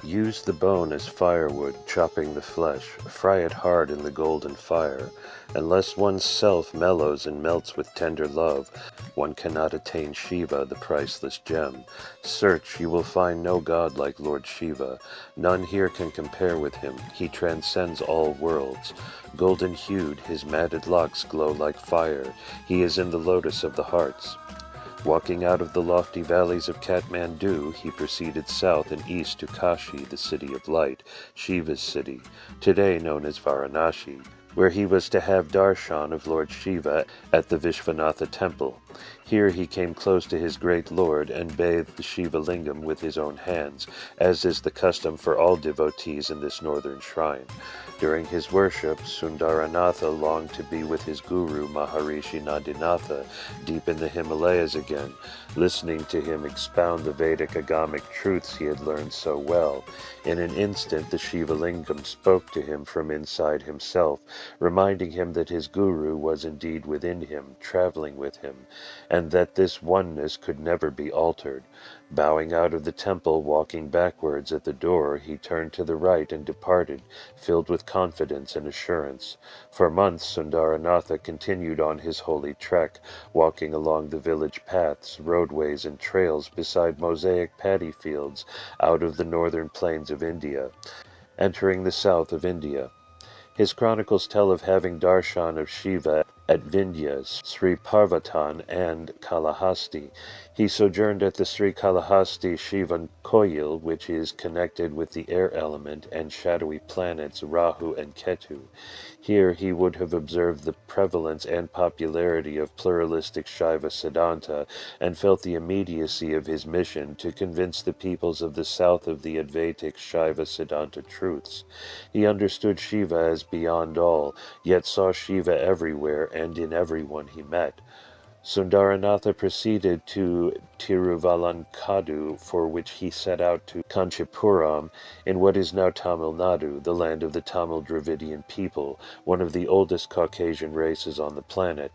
Use the bone as firewood, chopping the flesh, fry it hard in the golden fire. Unless one's self mellows and melts with tender love, one cannot attain Shiva, the priceless gem. Search, you will find no god like Lord Shiva. None here can compare with him. He transcends all worlds. Golden-hued, his matted locks glow like fire. He is in the lotus of the hearts. Walking out of the lofty valleys of Kathmandu, he proceeded south and east to Kashi, the city of light, Shiva's city, today known as Varanasi, where he was to have darshan of Lord Shiva at the Vishvanatha temple. Here he came close to his great lord and bathed the Shiva lingam with his own hands, as is the custom for all devotees in this northern shrine. During his worship, Sundaranatha longed to be with his guru Maharishi Nadinatha, deep in the Himalayas again, listening to him expound the Vedic agamic truths he had learned so well. In an instant the Shiva lingam spoke to him from inside himself, reminding him that his guru was indeed within him, traveling with him, and that this oneness could never be altered. Bowing out of the temple, walking backwards at the door, he turned to the right and departed, filled with confidence and assurance. For months Sundaranatha continued on his holy trek, walking along the village paths, roadways, and trails beside mosaic paddy fields out of the northern plains of India, entering the south of India. His chronicles tell of having darshan of Shiva at Vindhya, Sri Parvatan, and Kalahasti. He sojourned at the Sri Kalahasti Shivan Koil, which is connected with the air element and shadowy planets Rahu and Ketu. Here he would have observed the prevalence and popularity of pluralistic Shaiva Siddhanta and felt the immediacy of his mission to convince the peoples of the south of the Advaitic Shaiva Siddhanta truths. He understood Shiva as beyond all, yet saw Shiva everywhere and in everyone he met. Sundaranatha proceeded to Tiruvallankadu, for which he set out to Kanchipuram, in what is now Tamil Nadu, the land of the Tamil Dravidian people, one of the oldest Caucasian races on the planet.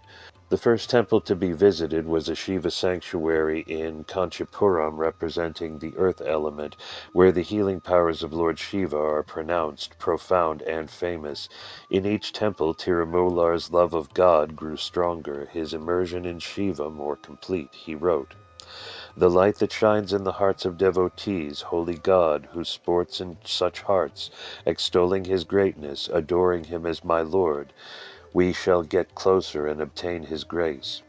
The first temple to be visited was a Shiva sanctuary in Kanchipuram representing the earth element, where the healing powers of Lord Shiva are pronounced, profound, and famous. In each temple, Tirumular's love of God grew stronger, his immersion in Shiva more complete. He wrote, "The light that shines in the hearts of devotees, holy God, who sports in such hearts, extolling his greatness, adoring him as my Lord, we shall get closer and obtain his grace.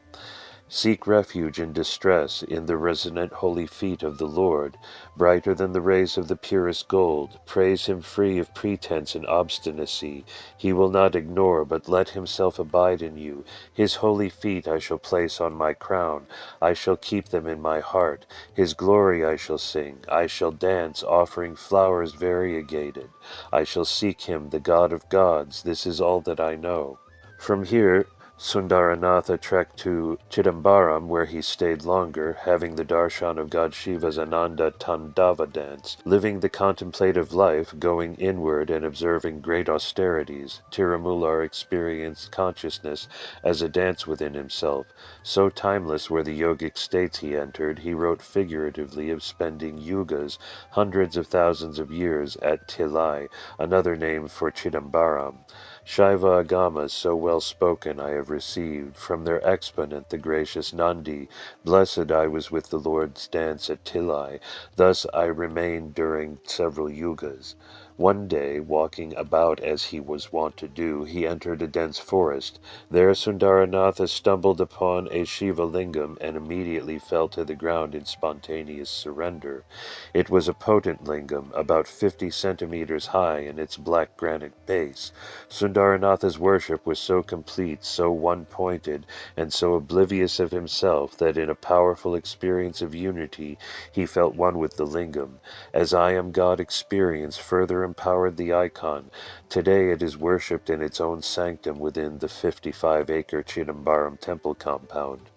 Seek refuge in distress in the resonant holy feet of the Lord, brighter than the rays of the purest gold. Praise him free of pretense and obstinacy. He will not ignore, but let himself abide in you. His holy feet I shall place on my crown. I shall keep them in my heart. His glory I shall sing. I shall dance, offering flowers variegated. I shall seek him, the God of gods. This is all that I know." From here, Sundaranatha trekked to Chidambaram, where he stayed longer, having the darshan of God Shiva's Ananda Tandava dance. Living the contemplative life, going inward and observing great austerities, Tirumular experienced consciousness as a dance within himself. So timeless were the yogic states he entered, he wrote figuratively of spending yugas, hundreds of thousands of years, at Tilai, another name for Chidambaram. Shaiva agamas so well spoken I have received from their exponent, the gracious Nandi. Blessed I was with the Lord's dance at Tilai. Thus I remained during several yugas. One day, walking about as he was wont to do, he entered a dense forest. There Sundaranatha stumbled upon a Shiva lingam and immediately fell to the ground in spontaneous surrender. It was a potent lingam, about 50 centimeters high in its black granite base. Sundaranatha's worship was so complete, so one-pointed, and so oblivious of himself that in a powerful experience of unity he felt one with the lingam. As I am God experience further empowered the icon. Today it is worshipped in its own sanctum within the 55-acre Chidambaram temple compound.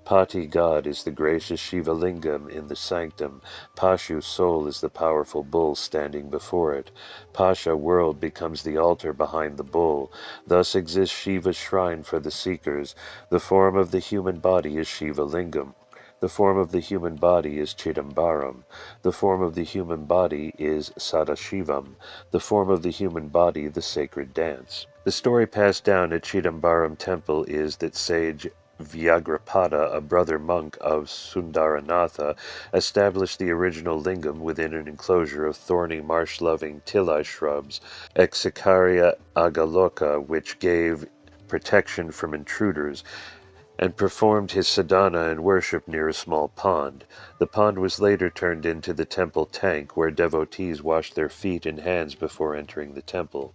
Pati God is the gracious Shiva lingam in the sanctum. Pashu soul is the powerful bull standing before it. Pasha world becomes the altar behind the bull. Thus exists Shiva's shrine for the seekers. The form of the human body is Shiva lingam. The form of the human body is Chidambaram. The form of the human body is Sadashivam. The form of the human body the sacred dance. The story passed down at Chidambaram temple is that sage Vyagrapada, a brother monk of Sundaranatha, established the original lingam within an enclosure of thorny marsh-loving tilai shrubs, Exicaria agaloka, which gave protection from intruders, and performed his sadhana and worship near a small pond. The pond was later turned into the temple tank, where devotees washed their feet and hands before entering the temple.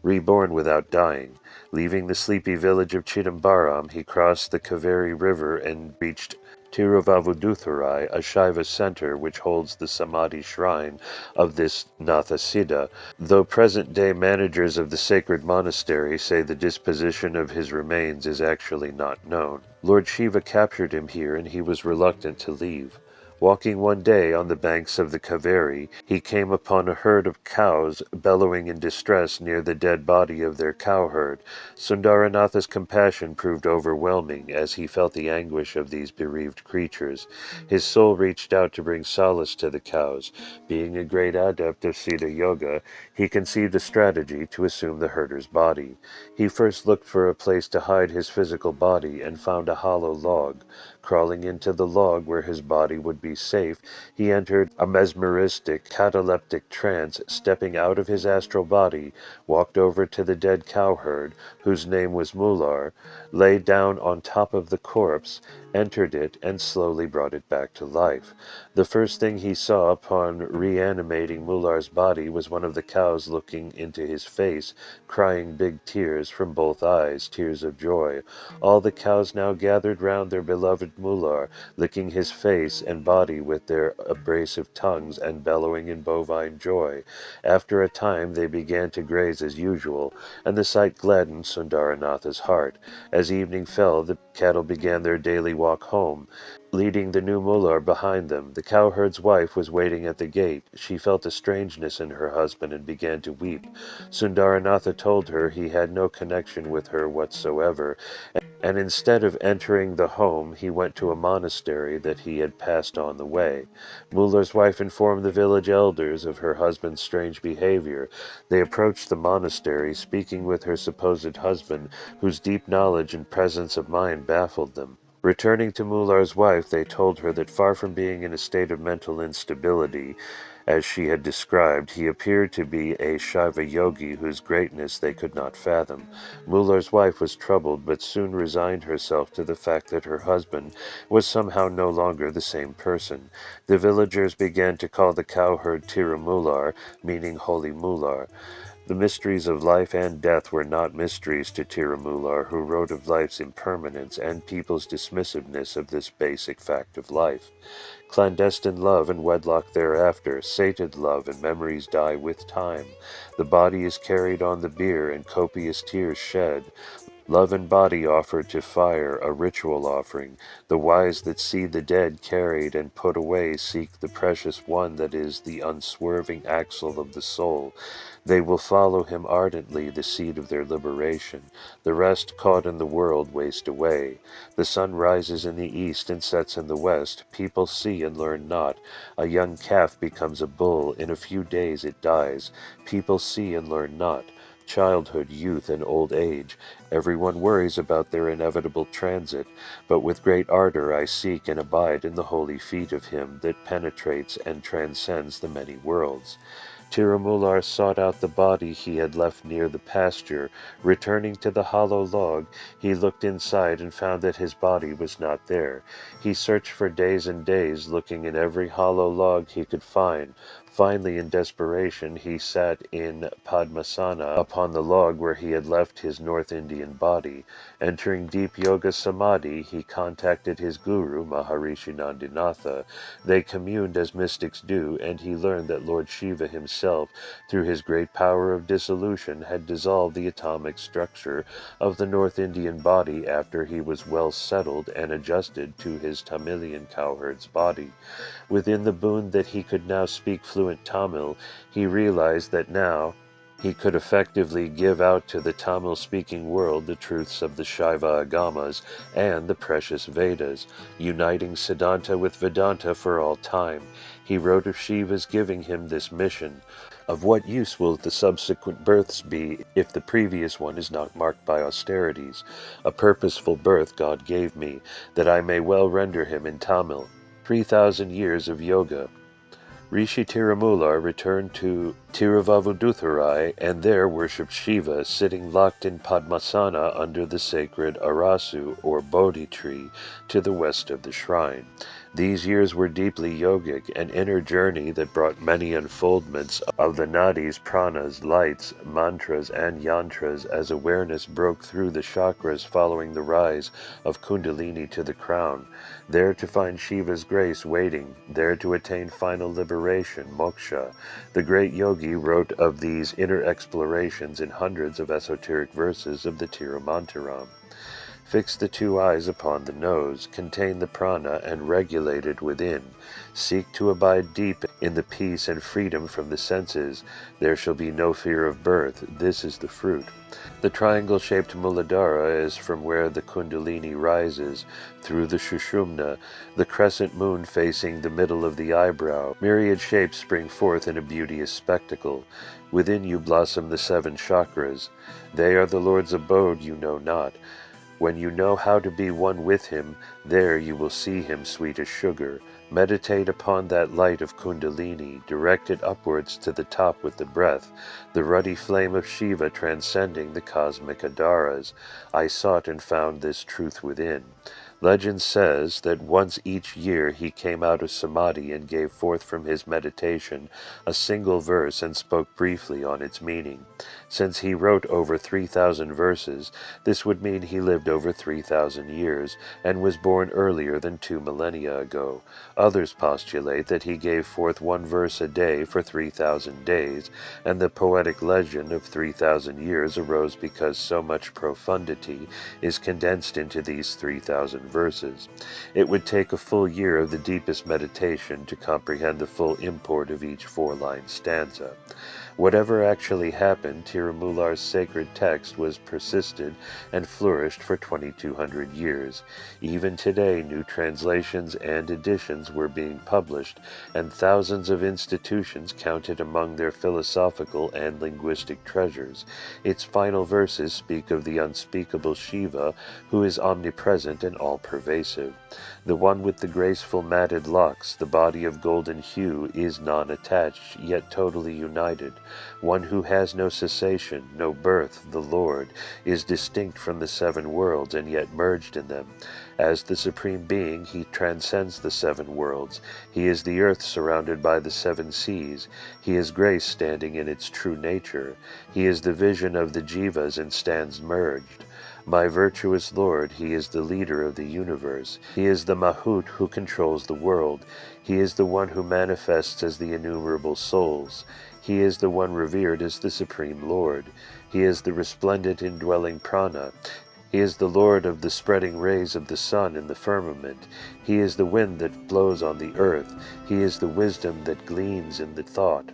Reborn without dying. Leaving the sleepy village of Chidambaram, he crossed the Kaveri River and reached Tiruvavuduthurai, a Shaiva center which holds the Samadhi shrine of this Nathasiddha, though present-day managers of the sacred monastery say the disposition of his remains is actually not known. Lord Shiva captured him here and he was reluctant to leave. Walking one day on the banks of the Kaveri, he came upon a herd of cows bellowing in distress near the dead body of their cowherd. Sundaranatha's compassion proved overwhelming as he felt the anguish of these bereaved creatures. His soul reached out to bring solace to the cows. Being a great adept of Siddha Yoga, he conceived a strategy to assume the herder's body. He first looked for a place to hide his physical body and found a hollow log. Crawling into the log where his body would be safe, he entered a mesmeristic, cataleptic trance, stepping out of his astral body, walked over to the dead cowherd, whose name was Mular, lay down on top of the corpse, entered it, and slowly brought it back to life. The first thing he saw upon reanimating Mular's body was one of the cows looking into his face, crying big tears from both eyes, tears of joy. All the cows now gathered round their beloved Mular, licking his face and body with their abrasive tongues and bellowing in bovine joy. After a time they began to graze as usual, and the sight gladdened Sundaranatha's heart. As evening fell, the cattle began their daily walk home, leading the new Mular behind them. The cowherd's wife was waiting at the gate. She felt a strangeness in her husband and began to weep. Sundaranatha told her he had no connection with her whatsoever, and instead of entering the home, he went to a monastery that he had passed on the way. Muller's wife informed the village elders of her husband's strange behavior. They approached the monastery, speaking with her supposed husband, whose deep knowledge and presence of mind baffled them. Returning to Mullar's wife, they told her that far from being in a state of mental instability, as she had described, he appeared to be a Shaiva yogi whose greatness they could not fathom. Mullar's wife was troubled, but soon resigned herself to the fact that her husband was somehow no longer the same person. The villagers began to call the cowherd Tirumular, meaning Holy Mular. The mysteries of life and death were not mysteries to Tirumular, who wrote of life's impermanence and people's dismissiveness of this basic fact of life. Clandestine love and wedlock thereafter, sated love and memories die with time. The body is carried on the bier and copious tears shed. Love and body offered to fire, a ritual offering. The wise that see the dead carried and put away seek the precious one that is the unswerving axle of the soul. They will follow him ardently, the seed of their liberation. The rest, caught in the world, waste away. The sun rises in the east and sets in the west. People see and learn not. A young calf becomes a bull. In a few days it dies. People see and learn not. Childhood, youth, and old age. Everyone worries about their inevitable transit, but with great ardor I seek and abide in the holy feet of him that penetrates and transcends the many worlds. Tirumular sought out the body he had left near the pasture. Returning to the hollow log, he looked inside and found that his body was not there. He searched for days and days, looking in every hollow log he could find. Finally, in desperation, he sat in Padmasana upon the log where he had left his North Indian body. Entering deep yoga samadhi, he contacted his guru, Maharishi Nandinatha. They communed as mystics do, and he learned that Lord Shiva himself, through his great power of dissolution, had dissolved the atomic structure of the North Indian body after he was well settled and adjusted to his Tamilian cowherd's body. Within the boon that he could now speak fluent Tamil, he realized that now, He could effectively give out to the Tamil-speaking world the truths of the Shaiva Agamas and the precious Vedas, uniting Siddhanta with Vedanta for all time. He wrote of Shiva's giving him this mission. Of what use will the subsequent births be if the previous one is not marked by austerities? A purposeful birth God gave me, that I may well render him in Tamil. 3,000 years of yoga. Rishi Tirumular returned to Tiruvavuduthurai and there worshipped Shiva, sitting locked in Padmasana under the sacred Arasu or Bodhi tree to the west of the shrine. These years were deeply yogic, an inner journey that brought many unfoldments of the nadis, pranas, lights, mantras, and yantras as awareness broke through the chakras following the rise of Kundalini to the crown, there to find Shiva's grace waiting, there to attain final liberation, moksha. The great yogi wrote of these inner explorations in hundreds of esoteric verses of the Tirumantaram. Fix the two eyes upon the nose, contain the prana, and regulate it within. Seek to abide deep in the peace and freedom from the senses. There shall be no fear of birth. This is the fruit. The triangle-shaped Muladhara is from where the Kundalini rises, through the Shushumna, the crescent moon facing the middle of the eyebrow. Myriad shapes spring forth in a beauteous spectacle. Within you blossom the 7 chakras. They are the Lord's abode you know not. When you know how to be one with him, there you will see him sweet as sugar. Meditate upon that light of Kundalini, direct it upwards to the top with the breath, the ruddy flame of Shiva transcending the cosmic Adaras. I sought and found this truth within. Legend says that once each year he came out of samadhi and gave forth from his meditation a single verse and spoke briefly on its meaning. Since he wrote over 3,000 verses, this would mean he lived over 3,000 years and was born earlier than 2 millennia ago. Others postulate that he gave forth 1 verse a day for 3,000 days, and the poetic legend of 3,000 years arose because so much profundity is condensed into these 3,000 verses. It would take a full year of the deepest meditation to comprehend the full import of each 4-line stanza. Whatever actually happened, Tirumular's sacred text was persisted and flourished for 2,200 years. Even today, new translations and editions were being published, and thousands of institutions counted among their philosophical and linguistic treasures. Its final verses speak of the unspeakable Shiva, who is omnipresent and all-pervasive. The one with the graceful matted locks, the body of golden hue, is non-attached, yet totally united. One who has no cessation, no birth, the Lord, is distinct from the 7 worlds and yet merged in them. As the Supreme Being, he transcends the 7 worlds. He is the earth surrounded by the 7 seas. He is grace standing in its true nature. He is the vision of the jivas and stands merged. My virtuous Lord, he is the leader of the universe. He is the Mahut who controls the world. He is the one who manifests as the innumerable souls. He is the one revered as the Supreme Lord. He is the resplendent indwelling prana. He is the Lord of the spreading rays of the sun in the firmament. He is the wind that blows on the earth. He is the wisdom that gleams in the thought.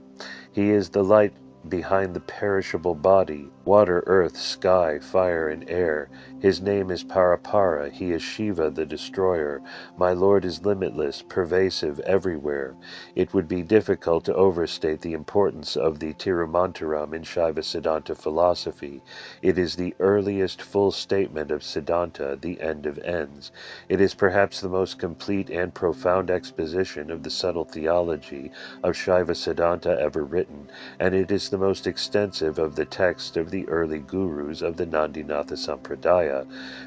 He is the light behind the perishable body, water, earth, sky, fire, and air. His name is Parapara. He is Shiva, the destroyer. My Lord is limitless, pervasive, everywhere. It would be difficult to overstate the importance of the Tirumantaram in Shaiva Siddhanta philosophy. It is the earliest full statement of Siddhanta, the end of ends. It is perhaps the most complete and profound exposition of the subtle theology of Shaiva Siddhanta ever written, and it is the most extensive of the texts of the early gurus of the Nandinatha Sampradaya.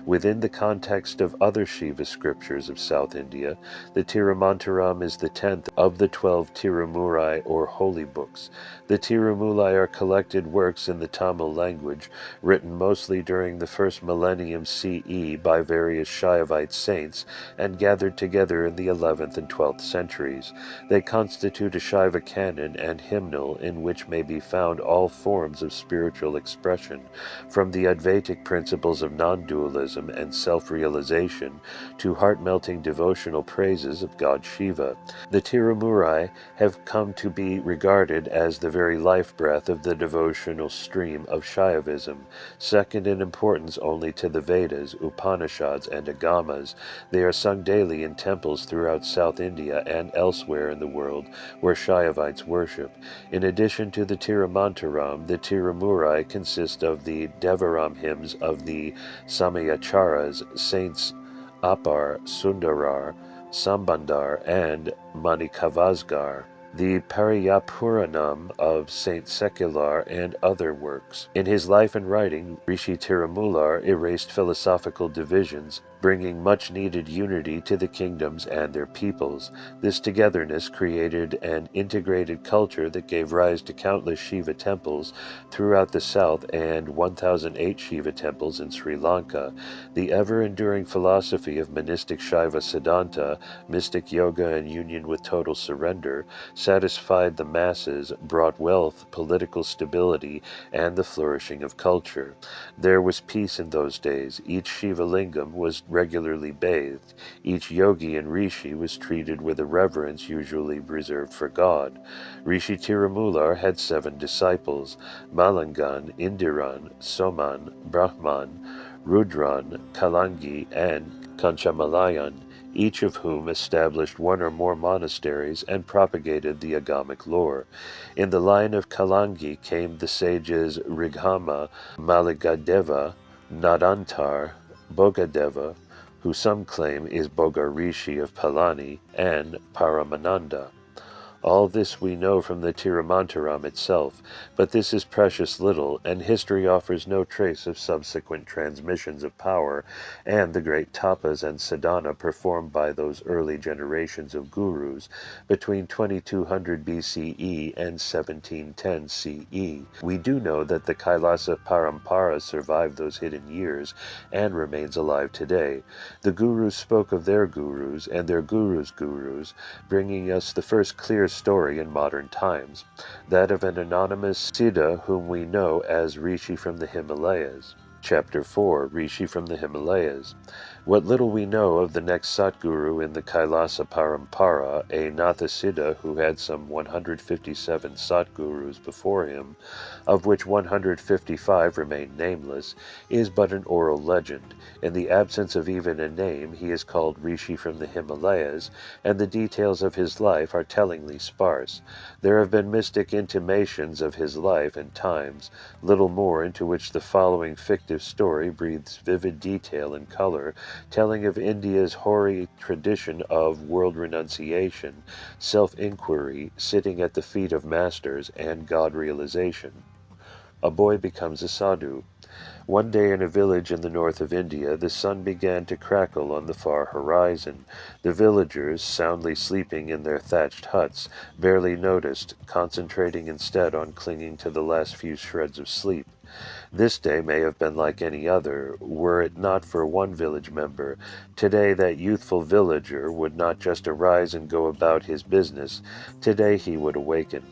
Within the context of other Shiva scriptures of South India, the Tirumantaram is the 10th of the 12 Tirumurai or holy books. The Tirumulai are collected works in the Tamil language, written mostly during the 1st millennium CE by various Shaivite saints and gathered together in the 11th and 12th centuries. They constitute a Shaiva canon and hymnal in which may be found found all forms of spiritual expression, from the Advaitic principles of non-dualism and self-realization to heart-melting devotional praises of God Shiva. The Tirumurai have come to be regarded as the very life-breath of the devotional stream of Shaivism, second in importance only to the Vedas, Upanishads, and Agamas. They are sung daily in temples throughout South India and elsewhere in the world where Shaivites worship. In addition to the Tirumantaram, the Tirumurai consist of the Devaram hymns of the Samayacharas, Saints Appar, Sundarar, Sambandar, and Manikavasgar, the Pariyapuranam of Saint Secular, and other works. In his life and writing, Rishi Tirumular erased philosophical divisions, bringing much-needed unity to the kingdoms and their peoples. This togetherness created an integrated culture that gave rise to countless Shiva temples throughout the south and 1,008 Shiva temples in Sri Lanka. The ever-enduring philosophy of monistic Shaiva Siddhanta, mystic yoga and union with total surrender, satisfied the masses, brought wealth, political stability, and the flourishing of culture. There was peace in those days. Each Shiva lingam was regularly bathed. Each yogi and rishi was treated with a reverence usually reserved for God. Rishi Tirumular had 7 disciples: Malangan, Indiran, Soman, Brahman, Rudran, Kalangi, and Kanchamalayan, each of whom established one or more monasteries and propagated the agamic lore. In the line of Kalangi came the sages Righama, Maligadeva, Nadantar, Bogadeva, who some claim is Bogarishi of Palani, and Paramananda. All this we know from the Tirumantaram itself, but this is precious little, and history offers no trace of subsequent transmissions of power and the great tapas and sadhana performed by those early generations of gurus between 2200 BCE and 1710 CE. We do know that the Kailasa Parampara survived those hidden years and remains alive today. The gurus spoke of their gurus and their gurus' gurus, bringing us the first clear story in modern times, that of an anonymous Siddha whom we know as Rishi from the Himalayas. Chapter 4, Rishi from the Himalayas. What little we know of the next Satguru in the Kailasa Parampara, a Nathasiddha who had some 157 Satgurus before him, of which 155 remain nameless, is but an oral legend. In the absence of even a name, he is called Rishi from the Himalayas, and the details of his life are tellingly sparse. There have been mystic intimations of his life and times, little more, into which the following fictive story breathes vivid detail and color, telling of India's hoary tradition of world renunciation, self-inquiry, sitting at the feet of masters, and God-realization. A boy becomes a sadhu. One day in a village in the north of India, the sun began to crackle on the far horizon. The villagers, soundly sleeping in their thatched huts, barely noticed, concentrating instead on clinging to the last few shreds of sleep. This day may have been like any other, were it not for one village member. Today that youthful villager would not just arise and go about his business. Today he would awaken.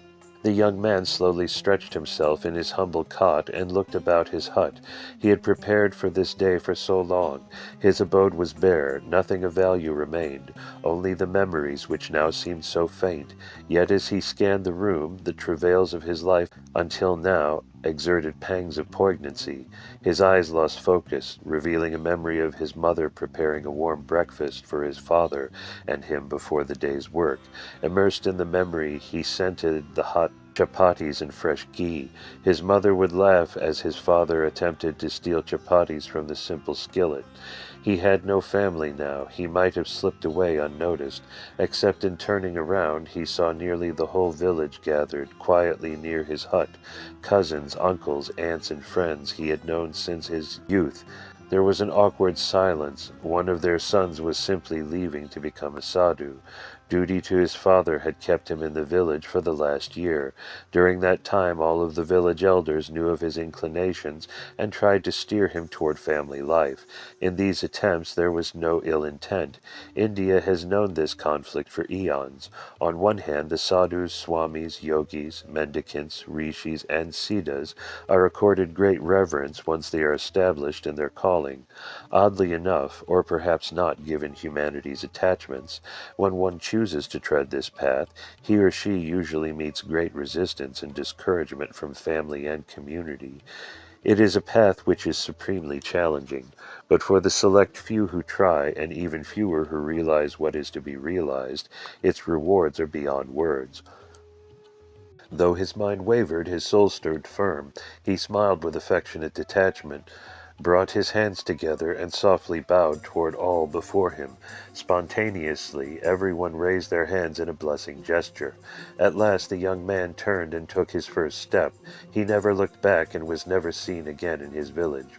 The young man slowly stretched himself in his humble cot and looked about his hut. He had prepared for this day for so long. His abode was bare, nothing of value remained, only the memories which now seemed so faint. Yet as he scanned the room, the travails of his life until now exerted pangs of poignancy. His eyes lost focus, revealing a memory of his mother preparing a warm breakfast for his father and him before the day's work. Immersed in the memory, he scented the hot chapatis and fresh ghee. His mother would laugh as his father attempted to steal chapatis from the simple skillet. He had no family now. He might have slipped away unnoticed, except in turning around he saw nearly the whole village gathered quietly near his hut, cousins, uncles, aunts, and friends he had known since his youth. There was an awkward silence. One of their sons was simply leaving to become a sadhu. Duty to his father had kept him in the village for the last year. During that time all of the village elders knew of his inclinations and tried to steer him toward family life. In these attempts there was no ill intent. India has known this conflict for eons. On one hand, the sadhus, swamis, yogis, mendicants, rishis, and siddhas are accorded great reverence once they are established in their calling. Oddly enough, or perhaps not given humanity's attachments, when one chooses to tread this path, he or she usually meets great resistance and discouragement from family and community. It is a path which is supremely challenging, but for the select few who try, and even fewer who realize what is to be realized, its rewards are beyond words. Though his mind wavered, his soul stood firm. He smiled with affectionate detachment, brought his hands together, and softly bowed toward all before him. Spontaneously, everyone raised their hands in a blessing gesture. At last the young man turned and took his first step. He never looked back and was never seen again in his village.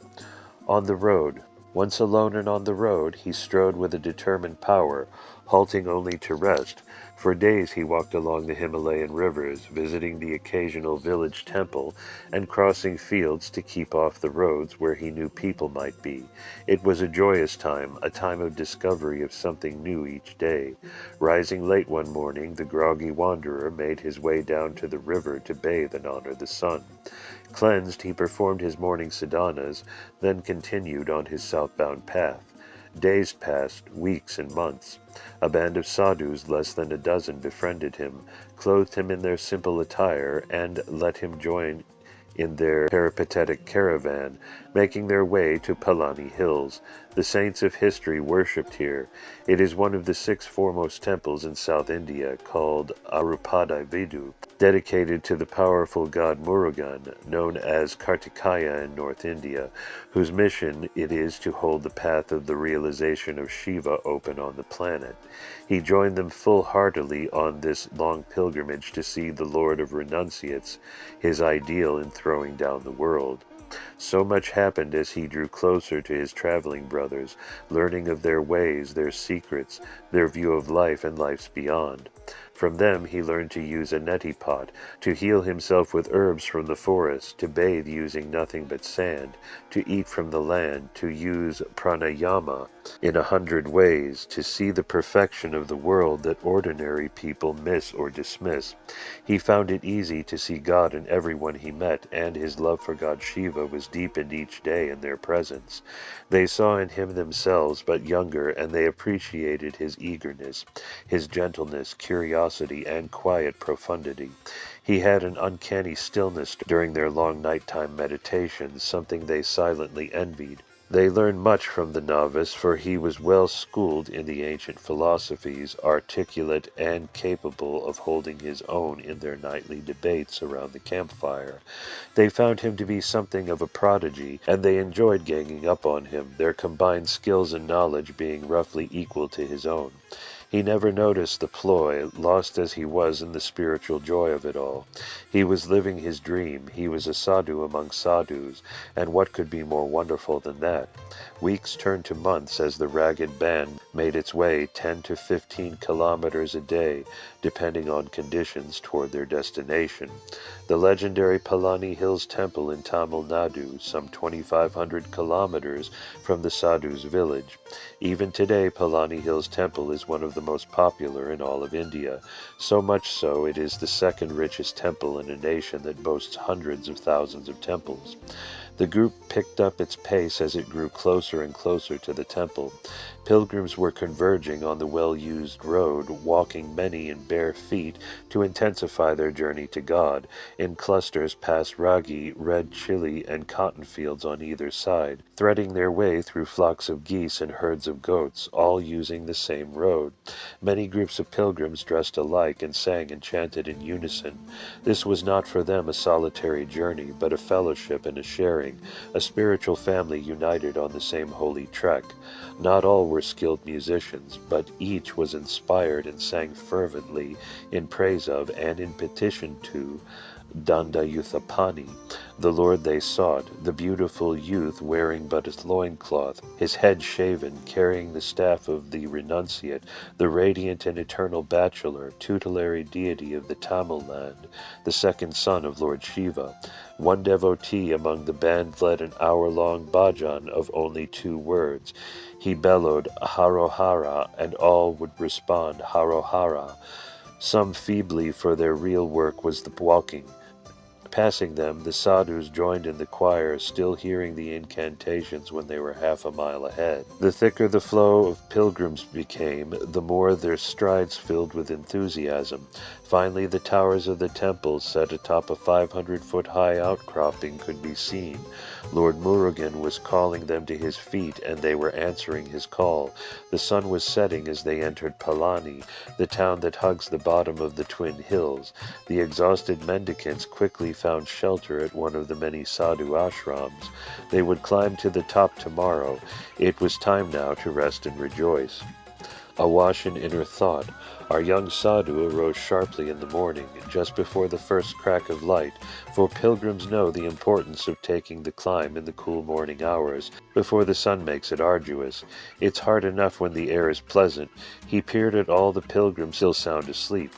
On the road, once alone and on the road, he strode with a determined power, halting only to rest. For days he walked along the Himalayan rivers, visiting the occasional village temple, and crossing fields to keep off the roads where he knew people might be. It was a joyous time, a time of discovery of something new each day. Rising late one morning, the groggy wanderer made his way down to the river to bathe and honor the sun. Cleansed, he performed his morning sadhanas, then continued on his southbound path. Days passed, weeks and months. A band of sadhus, less than a dozen, befriended him, clothed him in their simple attire, and let him join in their peripatetic caravan, making their way to Palani Hills. The saints of history worshipped here. It is one of the 6 foremost temples in South India, called Arupada Vidu, dedicated to the powerful god Murugan, known as Kartikaya in North India, whose mission it is to hold the path of the realization of Shiva open on the planet. He joined them full-heartedly on this long pilgrimage to see the Lord of Renunciates, his ideal in throwing down the world. So much happened as he drew closer to his traveling brothers, learning of their ways, their secrets, their view of life and life's beyond. From them he learned to use a neti pot, to heal himself with herbs from the forest, to bathe using nothing but sand, to eat from the land, to use pranayama in 100 ways, to see the perfection of the world that ordinary people miss or dismiss. He found it easy to see God in everyone he met, and his love for God Shiva was deepened each day in their presence. They saw in him themselves but younger, and they appreciated his eagerness, his gentleness, curiosity, and quiet profundity. He had an uncanny stillness during their long nighttime meditations, something they silently envied. They learned much from the novice, for he was well schooled in the ancient philosophies, articulate, and capable of holding his own in their nightly debates around the campfire. They found him to be something of a prodigy, and they enjoyed ganging up on him, their combined skills and knowledge being roughly equal to his own. He never noticed the ploy, lost as he was in the spiritual joy of it all. He was living his dream. He was a sadhu among sadhus, and what could be more wonderful than that? Weeks turned to months as the ragged band made its way 10 to 15 kilometers a day, depending on conditions, toward their destination. The legendary Palani Hills Temple in Tamil Nadu, some 2,500 kilometers from the sadhu's village. Even today, Palani Hills Temple is one of the most popular in all of India, so much so it is the second richest temple in a nation that boasts hundreds of thousands of temples. The group picked up its pace as it grew closer and closer to the temple. Pilgrims were converging on the well-used road, walking many in bare feet to intensify their journey to God, in clusters past ragi, red chili, and cotton fields on either side, threading their way through flocks of geese and herds of goats, all using the same road. Many groups of pilgrims dressed alike and sang and chanted in unison. This was not for them a solitary journey, but a fellowship and a sharing, a spiritual family united on the same holy trek. Not all were skilled musicians, but each was inspired and sang fervently in praise of and in petition to Dandayuthapani, the Lord they sought, the beautiful youth wearing but his loincloth, his head shaven, carrying the staff of the renunciate, the radiant and eternal bachelor, tutelary deity of the Tamil land, the second son of Lord Shiva. One devotee among the band led an hour-long bhajan of only 2 words. He bellowed Harohara, and all would respond Harohara. Some feebly, for their real work was the walking. Passing them, the sadhus joined in the choir, still hearing the incantations when they were half a mile ahead. The thicker the flow of pilgrims became, the more their strides filled with enthusiasm. Finally, the towers of the temple, set atop a 500-foot-high outcropping, could be seen. Lord Murugan was calling them to his feet, and they were answering his call. The sun was setting as they entered Palani, the town that hugs the bottom of the Twin Hills. The exhausted mendicants quickly found shelter at one of the many sadhu ashrams. They would climb to the top tomorrow. It was time now to rest and rejoice. Awash in inner thought, our young sadhu arose sharply in the morning, just before the first crack of light, for pilgrims know the importance of taking the climb in the cool morning hours, before the sun makes it arduous. It's hard enough when the air is pleasant. He peered at all the pilgrims still sound asleep.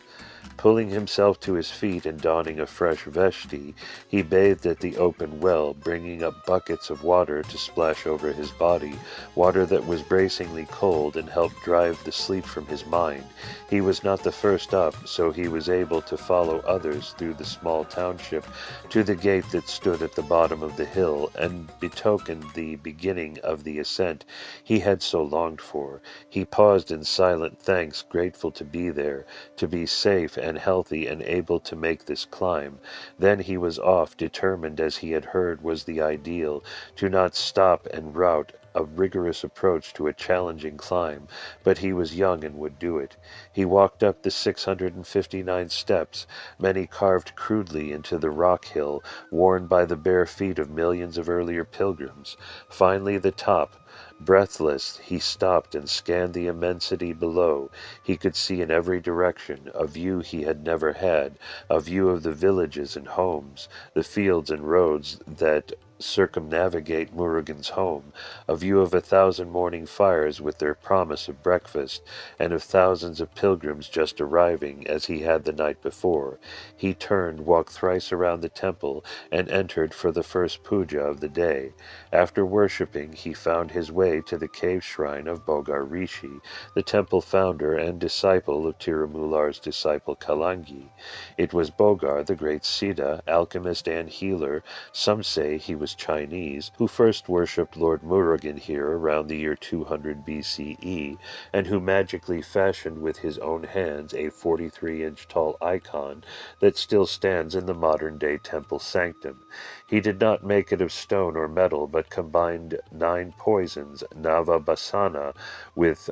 Pulling himself to his feet and donning a fresh veshti, he bathed at the open well, bringing up buckets of water to splash over his body, water that was bracingly cold and helped drive the sleep from his mind. He was not the first up, so he was able to follow others through the small township to the gate that stood at the bottom of the hill and betokened the beginning of the ascent he had so longed for. He paused in silent thanks, grateful to be there, to be safe and healthy and able to make this climb. Then he was off, determined, as he had heard was the ideal, to not stop and rout a rigorous approach to a challenging climb, but he was young and would do it. He walked up the 659 steps, many carved crudely into the rock hill, worn by the bare feet of millions of earlier pilgrims. Finally the top. Breathless, he stopped and scanned the immensity below. He could see in every direction, a view he had never had, a view of the villages and homes, the fields and roads that circumnavigate Murugan's home, a view of 1,000 morning fires with their promise of breakfast, and of thousands of pilgrims just arriving, as he had the night before. He turned, walked thrice around the temple, and entered for the first puja of the day. After worshipping, he found his way to the cave shrine of Bogar Rishi, the temple founder and disciple of Tirumular's disciple Kalangi. It was Bogar, the great Siddha, alchemist and healer, some say he was Chinese, who first worshipped Lord Murugan here around the year 200 BCE, and who magically fashioned with his own hands a 43-inch tall icon that still stands in the modern-day temple sanctum. He did not make it of stone or metal, but combined 9 poisons, Navabasana, with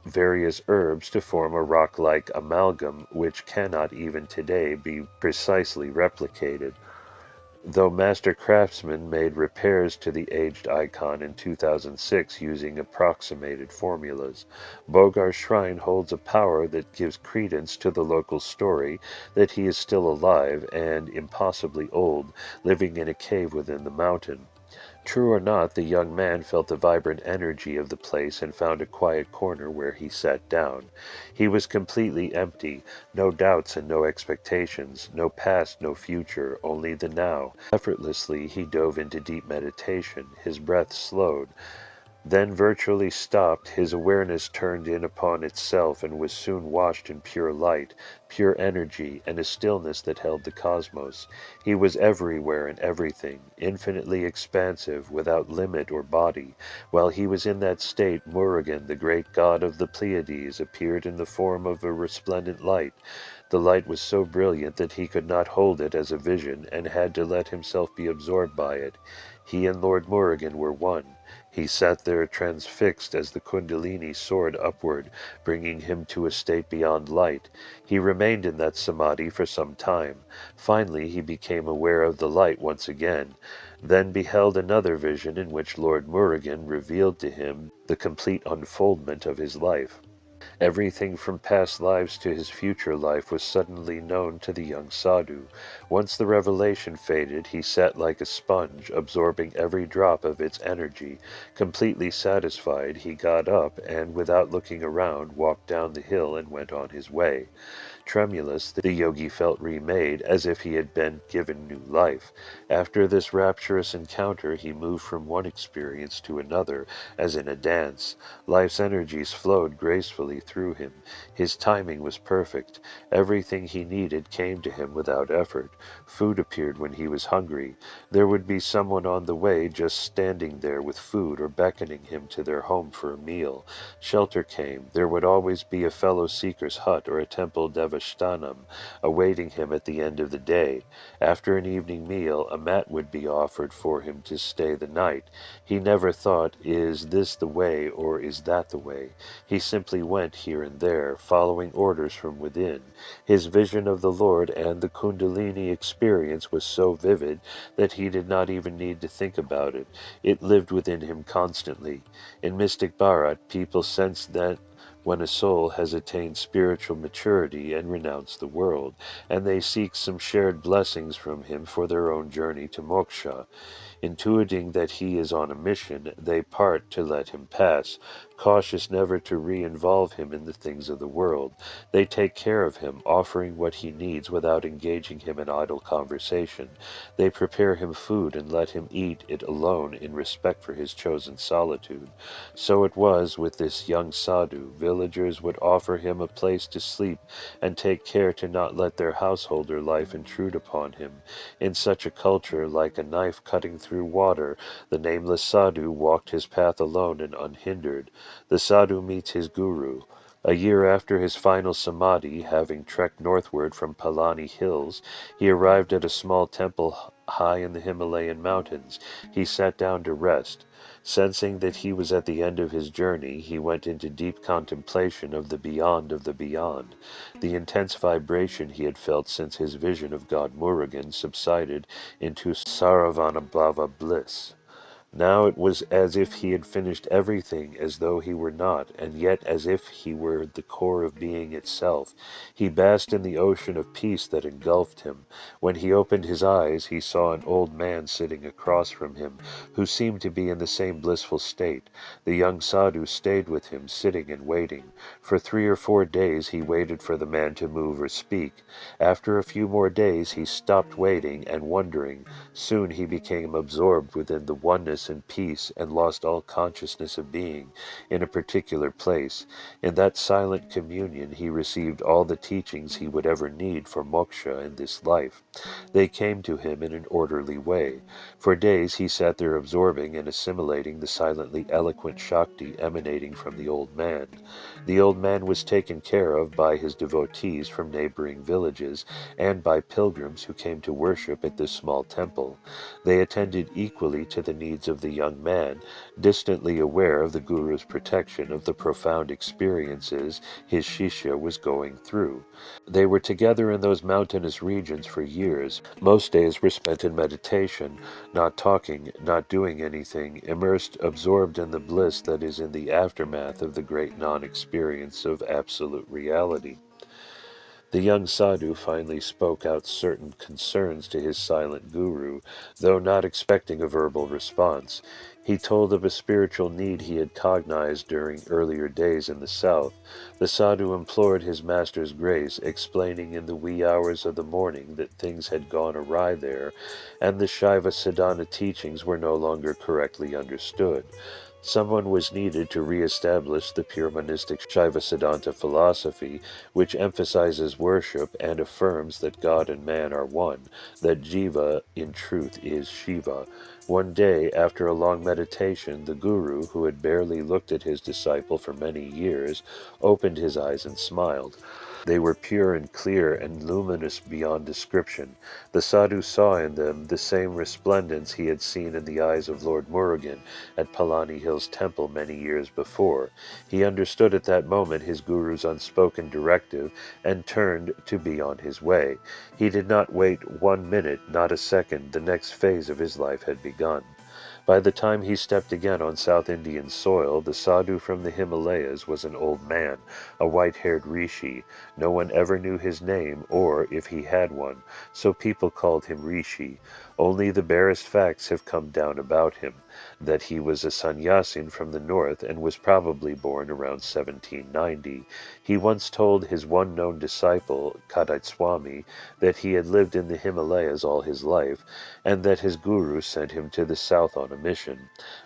various herbs to form a rock-like amalgam which cannot even today be precisely replicated. Though master craftsmen made repairs to the aged icon in 2006 using approximated formulas, Bogar's shrine holds a power that gives credence to the local story that he is still alive and impossibly old, living in a cave within the mountain. True or not, the young man felt the vibrant energy of the place and found a quiet corner where he sat down. He was completely empty, no doubts and no expectations, no past, no future, only the now. Effortlessly he dove into deep meditation, his breath slowed, then virtually stopped. His awareness turned in upon itself and was soon washed in pure light, pure energy, and a stillness that held the cosmos. He was everywhere and everything, infinitely expansive, without limit or body. While he was in that state, Murugan, the great god of the Pleiades, appeared in the form of a resplendent light. The light was so brilliant that he could not hold it as a vision, and had to let himself be absorbed by it. He and Lord Murugan were one. He sat there transfixed as the kundalini soared upward, bringing him to a state beyond light. He remained in that samadhi for some time. Finally he became aware of the light once again, then beheld another vision in which Lord Murugan revealed to him the complete unfoldment of his life. Everything from past lives to his future life was suddenly known to the young sadhu. Once the revelation faded, he sat like a sponge, absorbing every drop of its energy. Completely satisfied, he got up and, without looking around, walked down the hill and went on his way. Tremulous, the yogi felt remade, as if he had been given new life. After this rapturous encounter, he moved from one experience to another, as in a dance. Life's energies flowed gracefully through him. His timing was perfect. Everything he needed came to him without effort. Food appeared when he was hungry. There would be someone on the way just standing there with food or beckoning him to their home for a meal. Shelter came. There would always be a fellow seeker's hut or a temple devashtanam awaiting him at the end of the day. After an evening meal, a mat would be offered for him to stay the night. He never thought, is this the way or is that the way? He simply went here and there, following orders from within. His vision of the Lord and the Kundalini experience was so vivid that he did not even need to think about it. It lived within him constantly. In mystic Bharat, people sense that when a soul has attained spiritual maturity and renounced the world, and they seek some shared blessings from him for their own journey to moksha. Intuiting that he is on a mission, they part to let him pass, cautious never to re-involve him in the things of the world. They take care of him, offering what he needs without engaging him in idle conversation. They prepare him food and let him eat it alone in respect for his chosen solitude. So it was with this young sadhu. Villagers would offer him a place to sleep and take care to not let their householder life intrude upon him. In such a culture, like a knife cutting through water, the nameless sadhu walked his path alone and unhindered. The sadhu meets his guru. A year after his final samadhi, having trekked northward from Palani hills, he arrived at a small temple high in the Himalayan mountains. He sat down to rest. Sensing that he was at the end of his journey, he went into deep contemplation of the beyond of the beyond. The intense vibration he had felt since his vision of God Murugan subsided into Saravanabhava bliss. Now it was as if he had finished everything, as though he were not, and yet as if he were the core of being itself. He basked in the ocean of peace that engulfed him. When he opened his eyes, he saw an old man sitting across from him, who seemed to be in the same blissful state. The young sadhu stayed with him, sitting and waiting. For 3 or 4 days he waited for the man to move or speak. After a few more days he stopped waiting and wondering. Soon he became absorbed within the oneness and peace and lost all consciousness of being in a particular place. In that silent communion he received all the teachings he would ever need for moksha in this life. They came to him in an orderly way. For days he sat there absorbing and assimilating the silently eloquent Shakti emanating from the old man. The old man was taken care of by his devotees from neighboring villages and by pilgrims who came to worship at this small temple. They attended equally to the needs of the young man, distantly aware of the Guru's protection of the profound experiences his Shishya was going through. They were together in those mountainous regions for years. Most days were spent in meditation, not talking, not doing anything, immersed, absorbed in the bliss that is in the aftermath of the great non-experience of absolute reality. The young sadhu finally spoke out certain concerns to his silent guru, though not expecting a verbal response. He told of a spiritual need he had cognized during earlier days in the south. The sadhu implored his master's grace, explaining in the wee hours of the morning that things had gone awry there, and the Shaiva Siddhanta teachings were no longer correctly understood. Someone was needed to re-establish the pure monistic Shaiva Siddhanta philosophy, which emphasizes worship and affirms that God and man are one, that Jiva, in truth, is Shiva. One day, after a long meditation, the Guru, who had barely looked at his disciple for many years, opened his eyes and smiled. They were pure and clear and luminous beyond description. The sadhu saw in them the same resplendence he had seen in the eyes of Lord Murugan at Palani Hill's temple many years before. He understood at that moment his guru's unspoken directive and turned to be on his way. He did not wait 1 minute, not a second. The next phase of his life had begun. By the time he stepped again on South Indian soil, the sadhu from the Himalayas was an old man, a white-haired rishi. No one ever knew his name, or if he had one, so people called him Rishi. Only the barest facts have come down about him, that he was a sannyasin from the north and was probably born around 1790. He once told his one known disciple, Swami, that he had lived in the Himalayas all his life, and that his guru sent him to the south on a mission.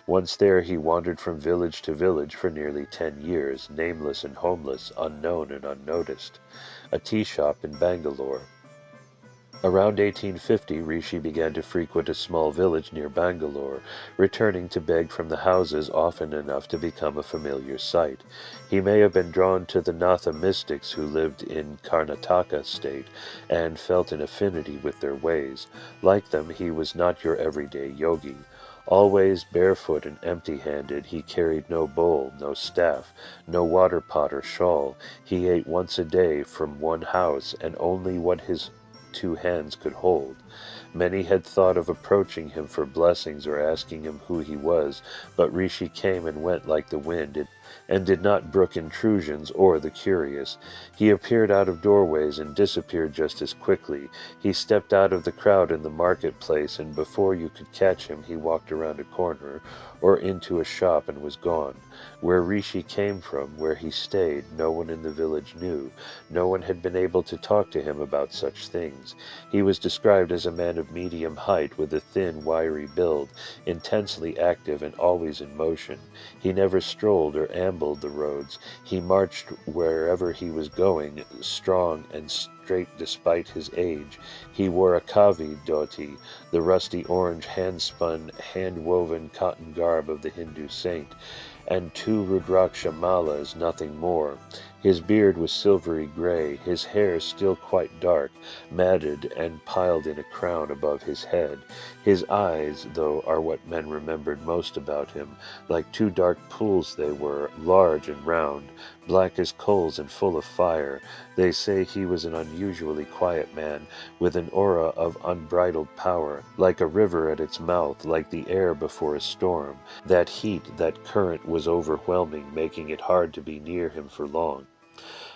Once there he wandered from village to village for nearly 10 years, nameless and homeless, unknown and unnoticed. A tea shop in Bangalore. Around 1850, Rishi began to frequent a small village near Bangalore, returning to beg from the houses often enough to become a familiar sight. He may have been drawn to the Natha mystics who lived in Karnataka state, and felt an affinity with their ways. Like them, he was not your everyday yogi. Always barefoot and empty-handed, he carried no bowl, no staff, no water pot or shawl. He ate once a day from one house, and only what his 2 hands could hold. Many had thought of approaching him for blessings or asking him who he was, but Rishi came and went like the wind, and did not brook intrusions or the curious. He appeared out of doorways and disappeared just as quickly. He stepped out of the crowd in the marketplace, and before you could catch him, he walked around a corner or into a shop and was gone. Where Rishi came from, where he stayed, no one in the village knew. No one had been able to talk to him about such things. He was described as a man of medium height, with a thin, wiry build, intensely active and always in motion. He never strolled or ambled the roads. He marched wherever he was going, strong and straight despite his age. He wore a kavi dhoti, the rusty orange hand-spun, hand-woven cotton garb of the Hindu saint, and 2 rudraksha malas, nothing more. His beard was silvery gray, his hair still quite dark, matted and piled in a crown above his head. His eyes, though, are what men remembered most about him. Like 2 dark pools they were, large and round, black as coals and full of fire. They say he was an unusually quiet man, with an aura of unbridled power, like a river at its mouth, like the air before a storm. That heat, that current was overwhelming, making it hard to be near him for long.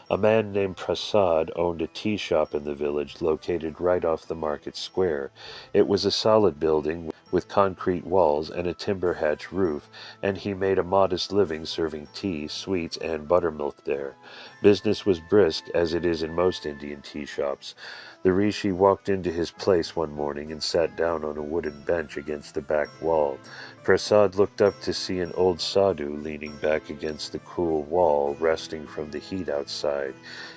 A man named Prasad owned a tea shop in the village located right off the market square. It was a solid building with concrete walls and a timber hatch roof, and he made a modest living serving tea, sweets, and buttermilk there. Business was brisk, as it is in most Indian tea shops. The Rishi walked into his place one morning and sat down on a wooden bench against the back wall. Prasad looked up to see an old sadhu leaning back against the cool wall, resting from the heat outside.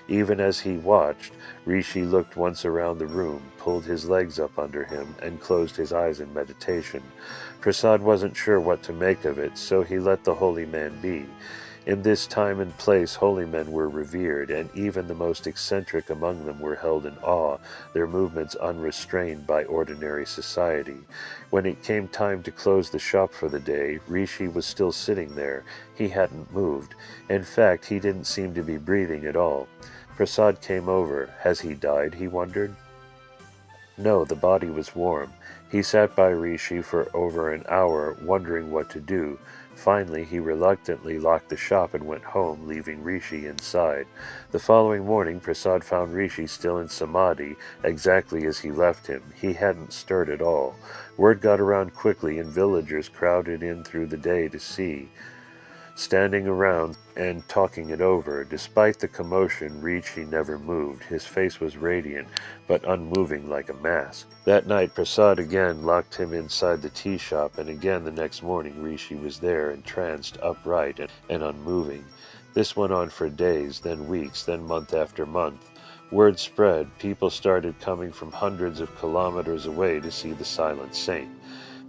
Even as he watched, Rishi looked once around the room, pulled his legs up under him, and closed his eyes in meditation. Prasad wasn't sure what to make of it, so he let the holy man be. In this time and place, holy men were revered, and even the most eccentric among them were held in awe, their movements unrestrained by ordinary society. When it came time to close the shop for the day, Rishi was still sitting there. He hadn't moved. In fact, he didn't seem to be breathing at all. Prasad came over. Has he died, he wondered? No, the body was warm. He sat by Rishi for over an hour, wondering what to do. Finally, he reluctantly locked the shop and went home, leaving Rishi inside. The following morning, Prasad found Rishi still in samadhi, exactly as he left him. He hadn't stirred at all. Word got around quickly, and villagers crowded in through the day to see. Standing around and talking it over. Despite the commotion, Rishi never moved. His face was radiant, but unmoving like a mask. That night, Prasad again locked him inside the tea shop, and again the next morning Rishi was there, entranced, upright, and unmoving. This went on for days, then weeks, then month after month. Word spread. People started coming from hundreds of kilometers away to see the silent saint.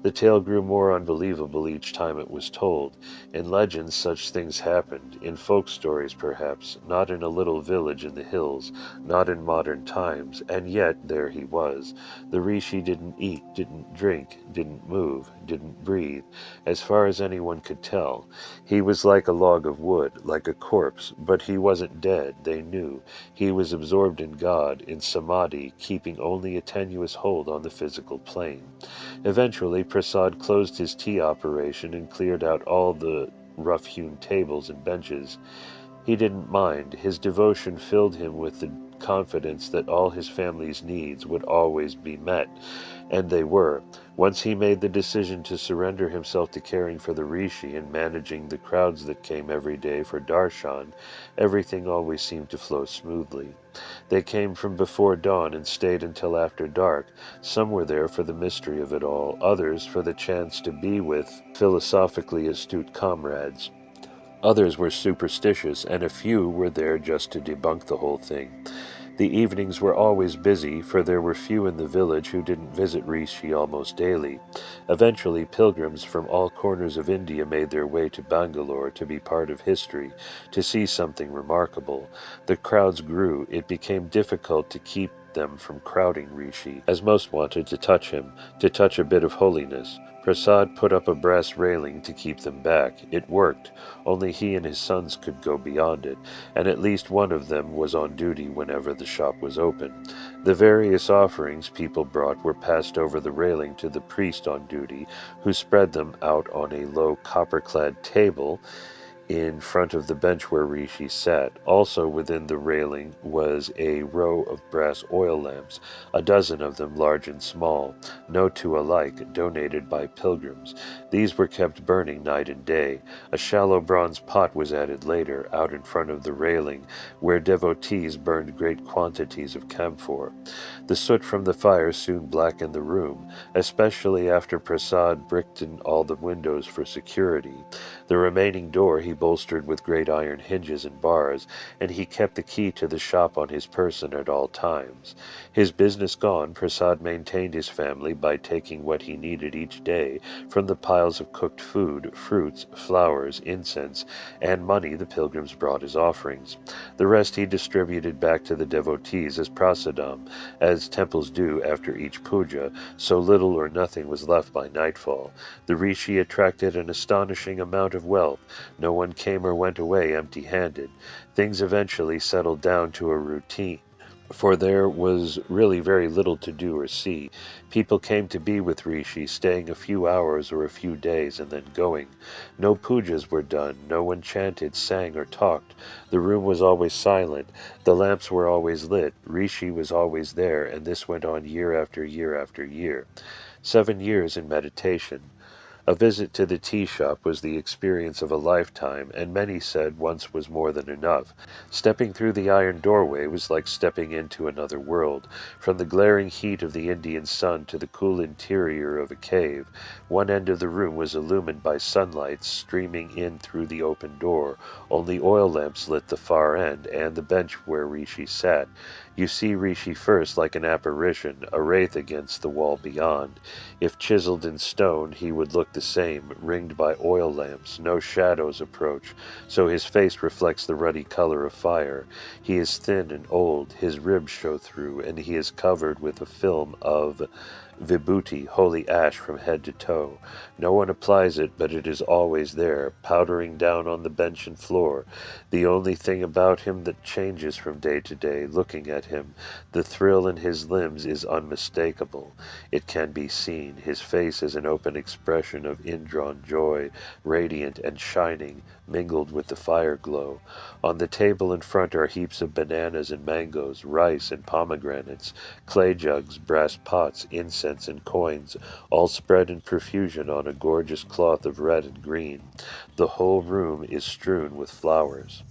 The tale grew more unbelievable each time it was told. In legends such things happened, in folk stories perhaps, not in a little village in the hills, not in modern times, and yet there he was. The Rishi didn't eat, didn't drink, didn't move, didn't breathe, as far as anyone could tell. He was like a log of wood, like a corpse, but he wasn't dead, they knew. He was absorbed in God, in samadhi, keeping only a tenuous hold on the physical plane. Eventually, Prasad closed his tea operation and cleared out all the rough-hewn tables and benches. He didn't mind. His devotion filled him with the confidence that all his family's needs would always be met, and they were. Once he made the decision to surrender himself to caring for the rishi and managing the crowds that came every day for darshan, everything always seemed to flow smoothly. They came from before dawn and stayed until after dark. Some were there for the mystery of it all, others for the chance to be with philosophically astute comrades. Others were superstitious, and a few were there just to debunk the whole thing. The evenings were always busy, for there were few in the village who didn't visit Rishi almost daily. Eventually, pilgrims from all corners of India made their way to Bangalore to be part of history, to see something remarkable. The crowds grew. It became difficult to keep them from crowding Rishi, as most wanted to touch him, to touch a bit of holiness. Prasad put up a brass railing to keep them back. It worked. Only he and his sons could go beyond it, and at least one of them was on duty whenever the shop was open. The various offerings people brought were passed over the railing to the priest on duty, who spread them out on a low copper-clad table in front of the bench where Rishi sat. Also within the railing was a row of brass oil lamps, a dozen of them large and small, no two alike, donated by pilgrims. These were kept burning night and day. A shallow bronze pot was added later, out in front of the railing, where devotees burned great quantities of camphor. The soot from the fire soon blackened the room, especially after Prasad bricked in all the windows for security. The remaining door he bolstered with great iron hinges and bars, and he kept the key to the shop on his person at all times. His business gone, Prasad maintained his family by taking what he needed each day from the piles of cooked food, fruits, flowers, incense, and money the pilgrims brought as offerings. The rest he distributed back to the devotees as prasadam, as temples do after each puja, so little or nothing was left by nightfall. The rishi attracted an astonishing amount of wealth. No one came or went away empty-handed. Things eventually settled down to a routine, for there was really very little to do or see. People came to be with Rishi, staying a few hours or a few days and then going. No pujas were done, no one chanted, sang, or talked. The room was always silent, the lamps were always lit, Rishi was always there, and this went on year after year after year. 7 years in meditation. A visit to the tea shop was the experience of a lifetime, and many said once was more than enough. Stepping through the iron doorway was like stepping into another world. From the glaring heat of the Indian sun to the cool interior of a cave, one end of the room was illumined by sunlight streaming in through the open door. Only oil lamps lit the far end, and the bench where Rishi sat. You see Rishi first like an apparition, a wraith against the wall beyond. If chiseled in stone, he would look the same, ringed by oil lamps. No shadows approach, so his face reflects the ruddy color of fire. He is thin and old, his ribs show through, and he is covered with a film of vibhuti, holy ash from head to toe. No one applies it, but it is always there, powdering down on the bench and floor. The only thing about him that changes from day to day, looking at him, the thrill in his limbs is unmistakable. It can be seen. His face is an open expression of indrawn joy, radiant and shining, mingled with the fire glow. On the table in front are heaps of bananas and mangoes, rice and pomegranates, clay jugs, brass pots, incense, and coins, all spread in profusion on a gorgeous cloth of red and green. The whole room is strewn with flowers.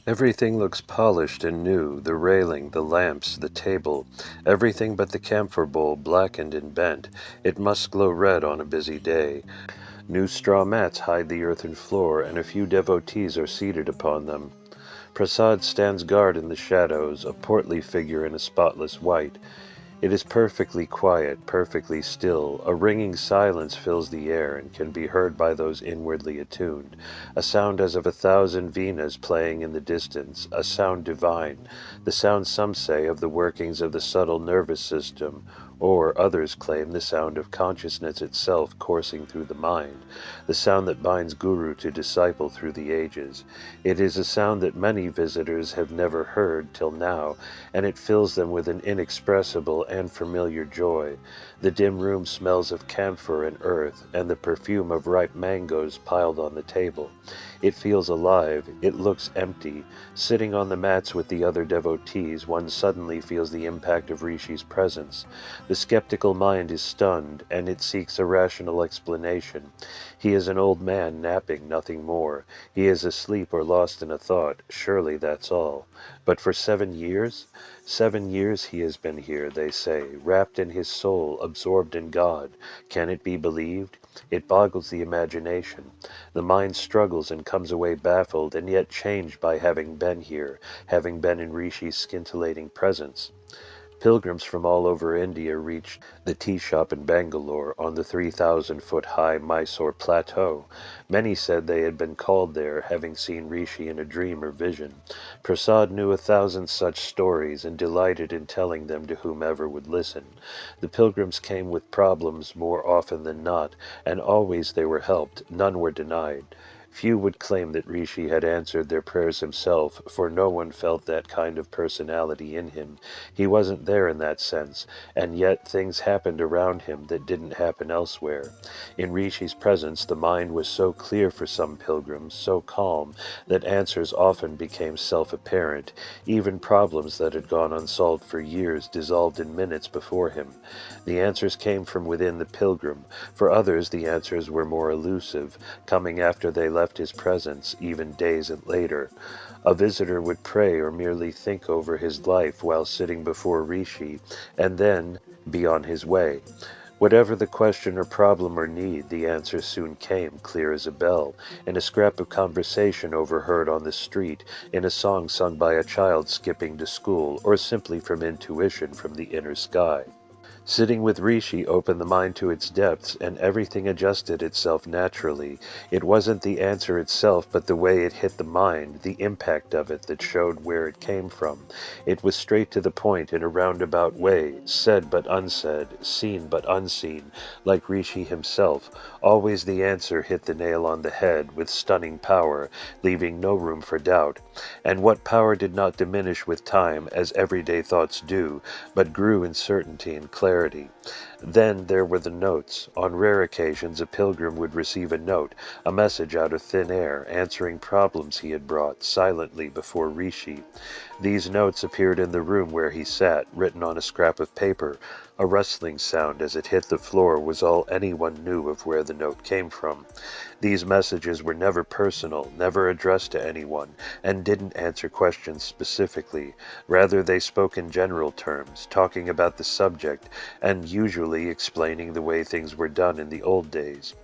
Everything looks polished and new, the railing, the lamps, the table, everything but the camphor bowl blackened and bent. It must glow red on a busy day. New straw mats hide the earthen floor, and a few devotees are seated upon them. Prasad stands guard in the shadows, a portly figure in a spotless white. It is perfectly quiet, perfectly still. A ringing silence fills the air and can be heard by those inwardly attuned. A sound as of 1,000 venas playing in the distance, a sound divine. The sound, some say, of the workings of the subtle nervous system, or others claim the sound of consciousness itself coursing through the mind, the sound that binds guru to disciple through the ages. It is a sound that many visitors have never heard till now, and it fills them with an inexpressible and familiar joy. The dim room smells of camphor and earth, and the perfume of ripe mangoes piled on the table. It feels alive, it looks empty. Sitting on the mats with the other devotees, one suddenly feels the impact of Rishi's presence. The skeptical mind is stunned, and it seeks a rational explanation. He is an old man napping, nothing more. He is asleep or lost in a thought, surely that's all. But for 7 years? 7 years he has been here, they say, wrapped in his soul, absorbed in God. Can it be believed? It boggles the imagination. The mind struggles and comes away baffled, and yet changed by having been here, having been in Rishi's scintillating presence. Pilgrims from all over India reached the tea shop in Bangalore on the 3,000-foot-high Mysore plateau. Many said they had been called there, having seen Rishi in a dream or vision. Prasad knew 1,000 such stories and delighted in telling them to whomever would listen. The pilgrims came with problems more often than not, and always they were helped, none were denied. Few would claim that Rishi had answered their prayers himself, for no one felt that kind of personality in him. He wasn't there in that sense, and yet things happened around him that didn't happen elsewhere. In Rishi's presence the mind was so clear for some pilgrims, so calm, that answers often became self-apparent. Even problems that had gone unsolved for years dissolved in minutes before him. The answers came from within the pilgrim. For others the answers were more elusive, coming after they left his presence, even days later. A visitor would pray or merely think over his life while sitting before Rishi, and then be on his way. Whatever the question or problem or need, the answer soon came, clear as a bell, in a scrap of conversation overheard on the street, in a song sung by a child skipping to school, or simply from intuition from the inner sky. Sitting with Rishi opened the mind to its depths, and everything adjusted itself naturally. It wasn't the answer itself, but the way it hit the mind, the impact of it, that showed where it came from. It was straight to the point in a roundabout way, said but unsaid, seen but unseen, like Rishi himself. Always the answer hit the nail on the head, with stunning power, leaving no room for doubt. And what power did not diminish with time, as everyday thoughts do, but grew in certainty and clarity. Then there were the notes. On rare occasions a pilgrim would receive a note, a message out of thin air, answering problems he had brought silently before Rishi. These notes appeared in the room where he sat, written on a scrap of paper. A rustling sound as it hit the floor was all anyone knew of where the note came from. These messages were never personal, never addressed to anyone, and didn't answer questions specifically. Rather, they spoke in general terms, talking about the subject, and usually explaining the way things were done in the old days.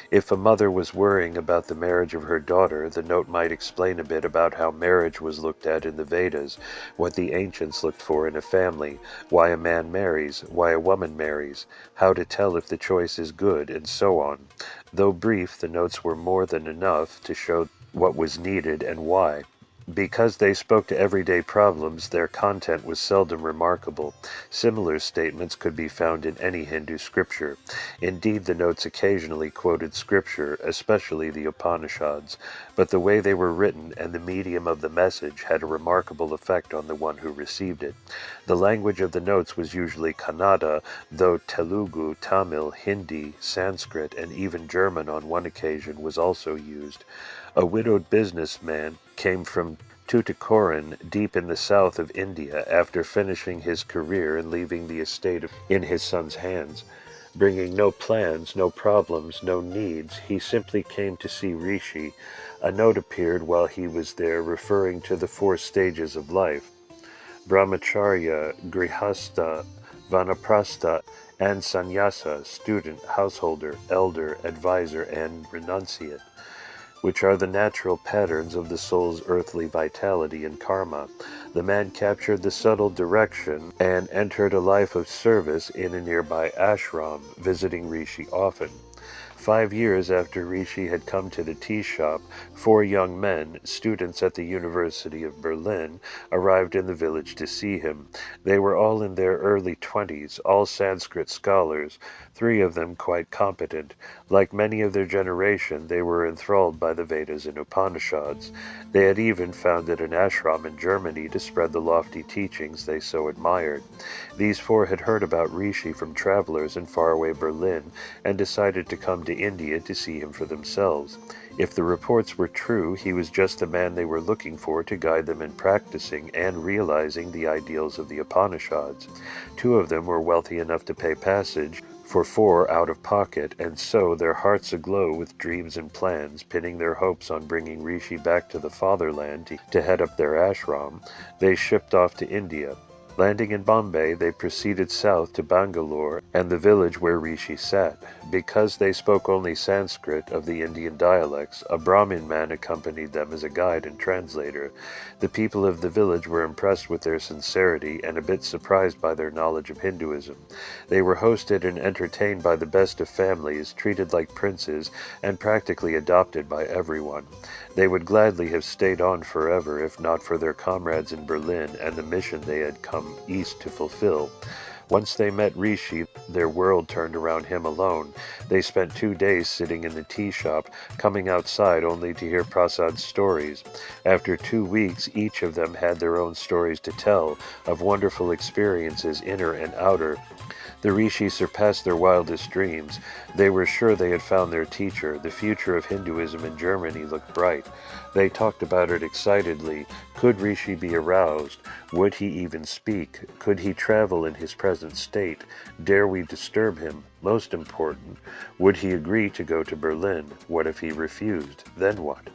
If a mother was worrying about the marriage of her daughter, the note might explain a bit about how marriage was looked at in the Vedas, what the ancients looked for in a family, why a man marries, why a woman marries, how to tell if the choice is good, and so on. Though brief, the notes were more than enough to show what was needed and why. Because they spoke to everyday problems, their content was seldom remarkable. Similar statements could be found in any Hindu scripture. Indeed, the notes occasionally quoted scripture, especially the Upanishads, but the way they were written and the medium of the message had a remarkable effect on the one who received it. The language of the notes was usually Kannada, though Telugu, Tamil, Hindi, Sanskrit, and even German on one occasion was also used. A widowed businessman came from Tuticorin, deep in the south of India, after finishing his career and leaving the estate in his son's hands. Bringing no plans, no problems, no needs, he simply came to see Rishi. A note appeared while he was there referring to the 4 stages of life: brahmacharya, grihastha, vanaprastha, and sannyasa, student, householder, elder, advisor, and renunciate, which are the natural patterns of the soul's earthly vitality and karma. The man captured the subtle direction and entered a life of service in a nearby ashram, visiting Rishi often. 5 years after Rishi had come to the tea shop, 4 young men, students at the University of Berlin, arrived in the village to see him. They were all in their early 20s, all Sanskrit scholars, 3 of them quite competent. Like many of their generation, they were enthralled by the Vedas and Upanishads. They had even founded an ashram in Germany to spread the lofty teachings they so admired. These 4 had heard about Rishi from travelers in faraway Berlin and decided to come to India to see him for themselves. If the reports were true, he was just the man they were looking for to guide them in practicing and realizing the ideals of the Upanishads. 2 of them were wealthy enough to pay passage for 4 out of pocket, and so, their hearts aglow with dreams and plans, pinning their hopes on bringing Rishi back to the fatherland to head up their ashram, they shipped off to India. Landing in Bombay, they proceeded south to Bangalore and the village where Rishi sat. Because they spoke only Sanskrit of the Indian dialects, a Brahmin man accompanied them as a guide and translator. The people of the village were impressed with their sincerity and a bit surprised by their knowledge of Hinduism. They were hosted and entertained by the best of families, treated like princes, and practically adopted by everyone. They would gladly have stayed on forever if not for their comrades in Berlin and the mission they had come east to fulfill. Once they met Rishi, their world turned around him alone. They spent 2 days sitting in the tea shop, coming outside only to hear Prasad's stories. After 2 weeks, each of them had their own stories to tell, of wonderful experiences, inner and outer. The Rishi surpassed their wildest dreams. They were sure they had found their teacher. The future of Hinduism in Germany looked bright. They talked about it excitedly. Could Rishi be aroused? Would he even speak? Could he travel in his present state? Dare we disturb him? Most important, would he agree to go to Berlin? What if he refused? Then what?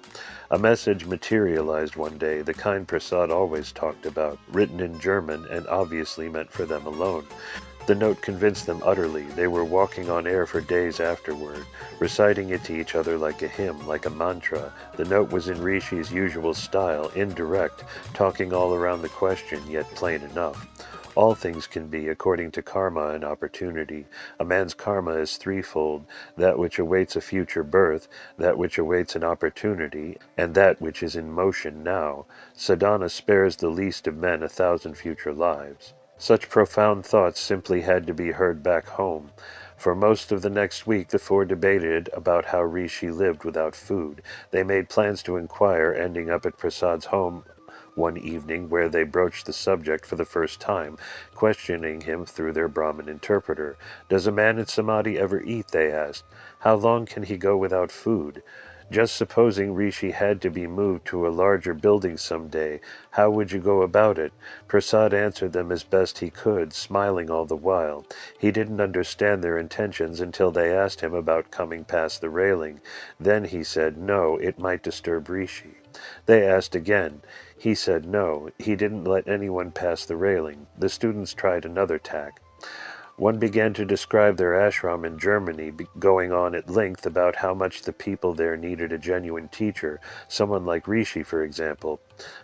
A message materialized one day, the kind Prasad always talked about, written in German and obviously meant for them alone. The note convinced them utterly. They were walking on air for days afterward, reciting it to each other like a hymn, like a mantra. The note was in Rishi's usual style, indirect, talking all around the question, yet plain enough. All things can be, according to karma and opportunity. A man's karma is threefold: that which awaits a future birth, that which awaits an opportunity, and that which is in motion now. Sadhana spares the least of men 1,000 future lives. Such profound thoughts simply had to be heard back home. For most of the next week, the 4 debated about how Rishi lived without food. They made plans to inquire, ending up at Prasad's home one evening where they broached the subject for the first time, questioning him through their Brahmin interpreter. "Does a man in samadhi ever eat?" they asked. "How long can he go without food? Just supposing Rishi had to be moved to a larger building some day, how would you go about it?" Prasad answered them as best he could, smiling all the while. He didn't understand their intentions until they asked him about coming past the railing. Then he said no, it might disturb Rishi. They asked again. He said no, he didn't let anyone pass the railing. The students tried another tack. One began to describe their ashram in Germany, going on at length about how much the people there needed a genuine teacher, someone like Rishi, for example.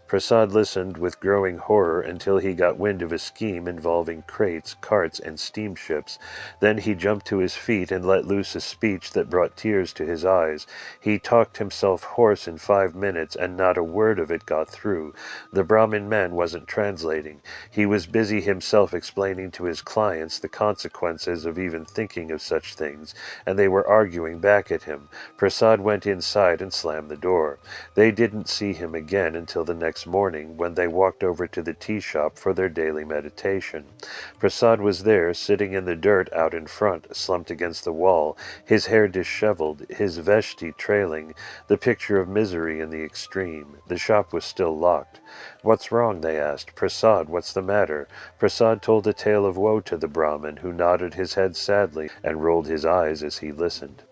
Prasad listened with growing horror until he got wind of a scheme involving crates, carts, and steamships. Then he jumped to his feet and let loose a speech that brought tears to his eyes. He talked himself hoarse in 5 minutes, and not a word of it got through. The Brahmin man wasn't translating. He was busy himself explaining to his clients the consequences of even thinking of such things, and they were arguing back at him. Prasad went inside and slammed the door. They didn't see him again until the next morning, when they walked over to the tea shop for their daily meditation. Prasad was there, sitting in the dirt out in front, slumped against the wall, his hair disheveled, his veshti trailing, the picture of misery in the extreme. The shop was still locked. "What's wrong?" they asked. "Prasad, what's the matter?" Prasad told a tale of woe to the Brahmin, who nodded his head sadly and rolled his eyes as he listened.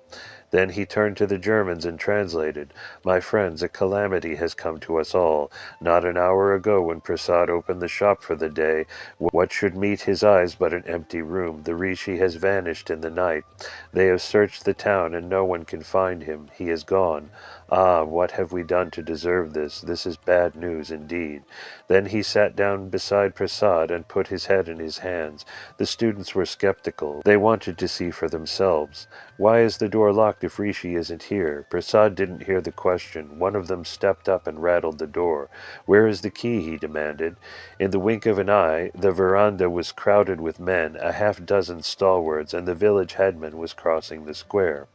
Then he turned to the Germans and translated. "My friends, a calamity has come to us all. Not an hour ago, when Prasad opened the shop for the day, what should meet his eyes but an empty room? The Rishi has vanished in the night. They have searched the town, and no one can find him. He is gone. Ah, what have we done to deserve this? This is bad news indeed. Then he sat down beside Prasad and put his head in his hands. The students were skeptical. They wanted to see for themselves. Why is the door locked if Rishi isn't here? Prasad didn't hear the question. One of them stepped up and rattled the door. Where is the key? He demanded. In the wink of an eye, the veranda was crowded with men, a half-dozen stalwarts, and the village headman was crossing the square.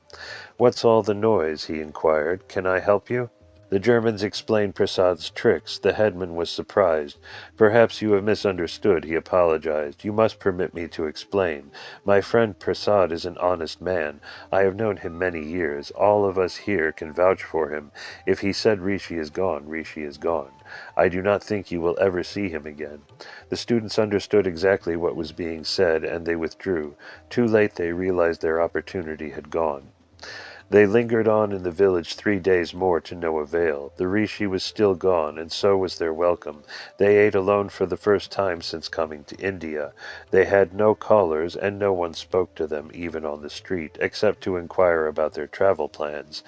What's all the noise? He inquired. Can I help you? The Germans explained Prasad's tricks. The headman was surprised. Perhaps you have misunderstood, he apologized. You must permit me to explain. My friend Prasad is an honest man. I have known him many years. All of us here can vouch for him. If he said Rishi is gone, Rishi is gone. I do not think you will ever see him again. The students understood exactly what was being said, and they withdrew. Too late they realized their opportunity had gone. They lingered on in the village 3 days more to no avail. The Rishi was still gone, and so was their welcome. They ate alone for the first time since coming to India. They had no callers, and no one spoke to them, even on the street, except to inquire about their travel plans.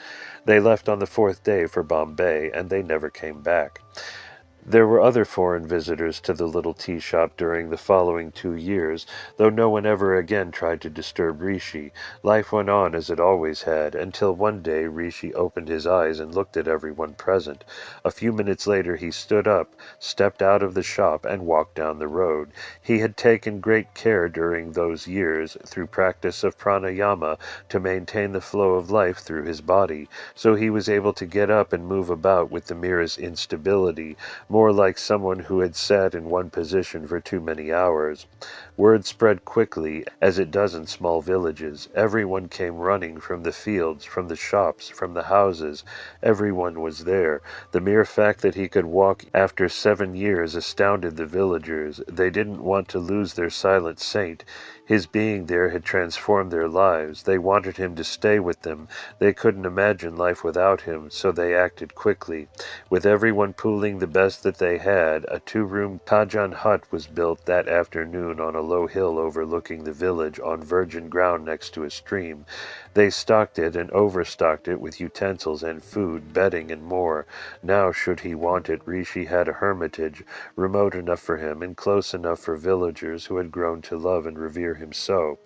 They left on the 4th day for Bombay, and they never came back. There were other foreign visitors to the little tea shop during the following 2 years, though no one ever again tried to disturb Rishi. Life went on as it always had, until one day Rishi opened his eyes and looked at everyone present. A few minutes later he stood up, stepped out of the shop, and walked down the road. He had taken great care during those years, through practice of pranayama, to maintain the flow of life through his body, so he was able to get up and move about with the merest instability, more like someone who had sat in one position for too many hours. Word spread quickly, as it does in small villages. Everyone came running from the fields, from the shops, from the houses. Everyone was there. The mere fact that he could walk after 7 years astounded the villagers. They didn't want to lose their silent saint. His being there had transformed their lives. They wanted him to stay with them. They couldn't imagine life without him, so they acted quickly. With everyone pooling the best that they had, a 2-room Kajan hut was built that afternoon on a low hill overlooking the village, on virgin ground next to a stream. They stocked it and overstocked it with utensils and food, bedding, and more. Now, should he want it, Rishi had a hermitage, remote enough for him and close enough for villagers who had grown to love and revere him so.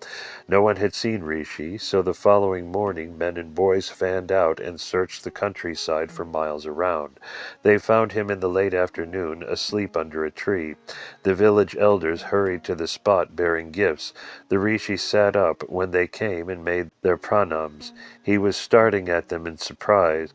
No one had seen Rishi, so the following morning men and boys fanned out and searched the countryside for miles around. They found him in the late afternoon, asleep under a tree. The village elders hurried to the spot bearing gifts. The Rishi sat up when they came and made their pranams. He was staring at them in surprise.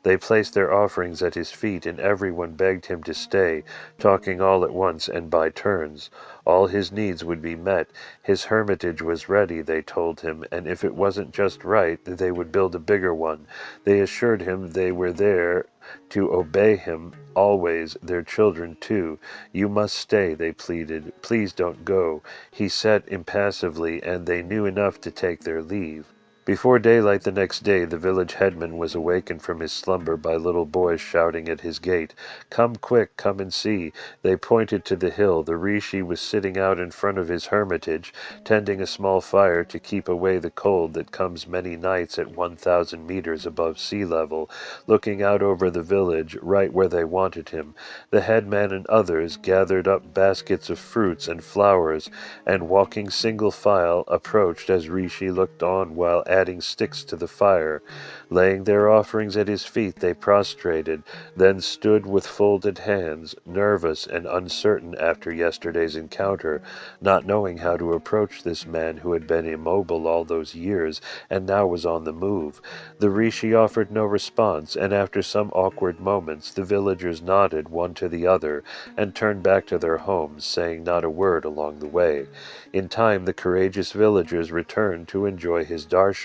They placed their offerings at his feet, and everyone begged him to stay, talking all at once and by turns. All his needs would be met. His hermitage was ready, they told him, and if it wasn't just right, they would build a bigger one. They assured him they were there to obey him always, their children too. You must stay, they pleaded. Please don't go. He sat impassively, and they knew enough to take their leave. Before daylight the next day, the village headman was awakened from his slumber by little boys shouting at his gate. Come quick, come and see. They pointed to the hill. The Rishi was sitting out in front of his hermitage, tending a small fire to keep away the cold that comes many nights at 1,000 meters above sea level, looking out over the village, right where they wanted him. The headman and others gathered up baskets of fruits and flowers, and walking single file, approached as Rishi looked on while adding sticks to the fire. Laying their offerings at his feet, they prostrated, then stood with folded hands, nervous and uncertain after yesterday's encounter, not knowing how to approach this man who had been immobile all those years and now was on the move. The Rishi offered no response, and after some awkward moments the villagers nodded one to the other and turned back to their homes, saying not a word along the way. In time the courageous villagers returned to enjoy his darshan,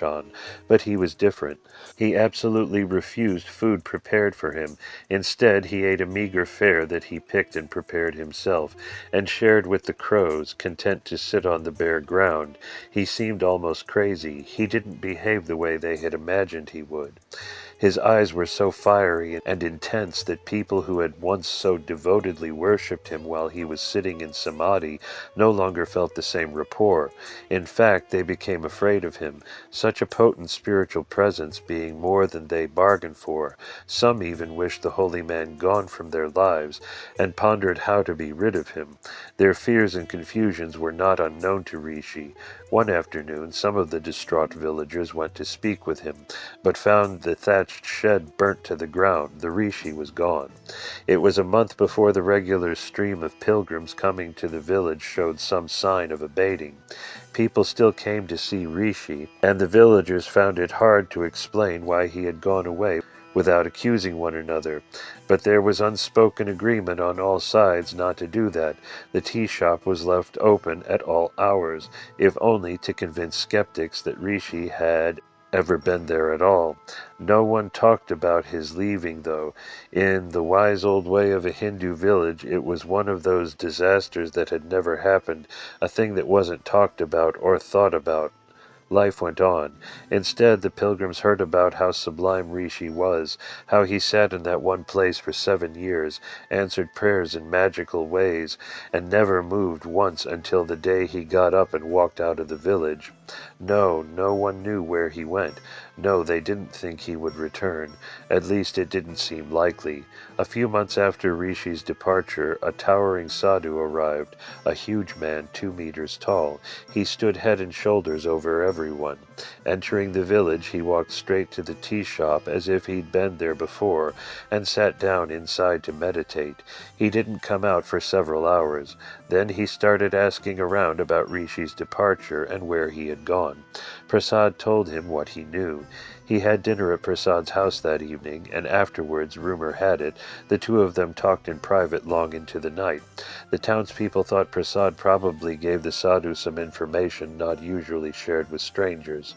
but he was different. He absolutely refused food prepared for him. Instead, he ate a meager fare that he picked and prepared himself, and shared with the crows, content to sit on the bare ground. He seemed almost crazy. He didn't behave the way they had imagined he would. His eyes were so fiery and intense that people who had once so devotedly worshipped him while he was sitting in samadhi no longer felt the same rapport. In fact, they became afraid of him, such a potent spiritual presence being more than they bargained for. Some even wished the holy man gone from their lives, and pondered how to be rid of him. Their fears and confusions were not unknown to Rishi. One afternoon, some of the distraught villagers went to speak with him, but found the thatched shed burnt to the ground. The Rishi was gone. It was a month before the regular stream of pilgrims coming to the village showed some sign of abating. People still came to see Rishi, and the villagers found it hard to explain why he had gone away without accusing one another. But there was unspoken agreement on all sides not to do that. The tea shop was left open at all hours, if only to convince skeptics that Rishi had ever been there at all. No one talked about his leaving, though. In the wise old way of a Hindu village, it was one of those disasters that had never happened, a thing that wasn't talked about or thought about. Life went on. Instead, the pilgrims heard about how sublime Rishi was, how he sat in that one place for 7 years, answered prayers in magical ways, and never moved once until the day he got up and walked out of the village. No one knew where he went. No, they didn't think he would return. At least it didn't seem likely. A few months after Rishi's departure, a towering sadhu arrived, a huge man 2 meters tall. He stood head and shoulders over everyone. Entering the village, he walked straight to the tea shop as if he'd been there before, and sat down inside to meditate. He didn't come out for several hours. Then he started asking around about Rishi's departure and where he had gone. Prasad told him what he knew. He had dinner at Prasad's house that evening, and afterwards, rumor had it, the two of them talked in private long into the night. The townspeople thought Prasad probably gave the sadhu some information not usually shared with strangers.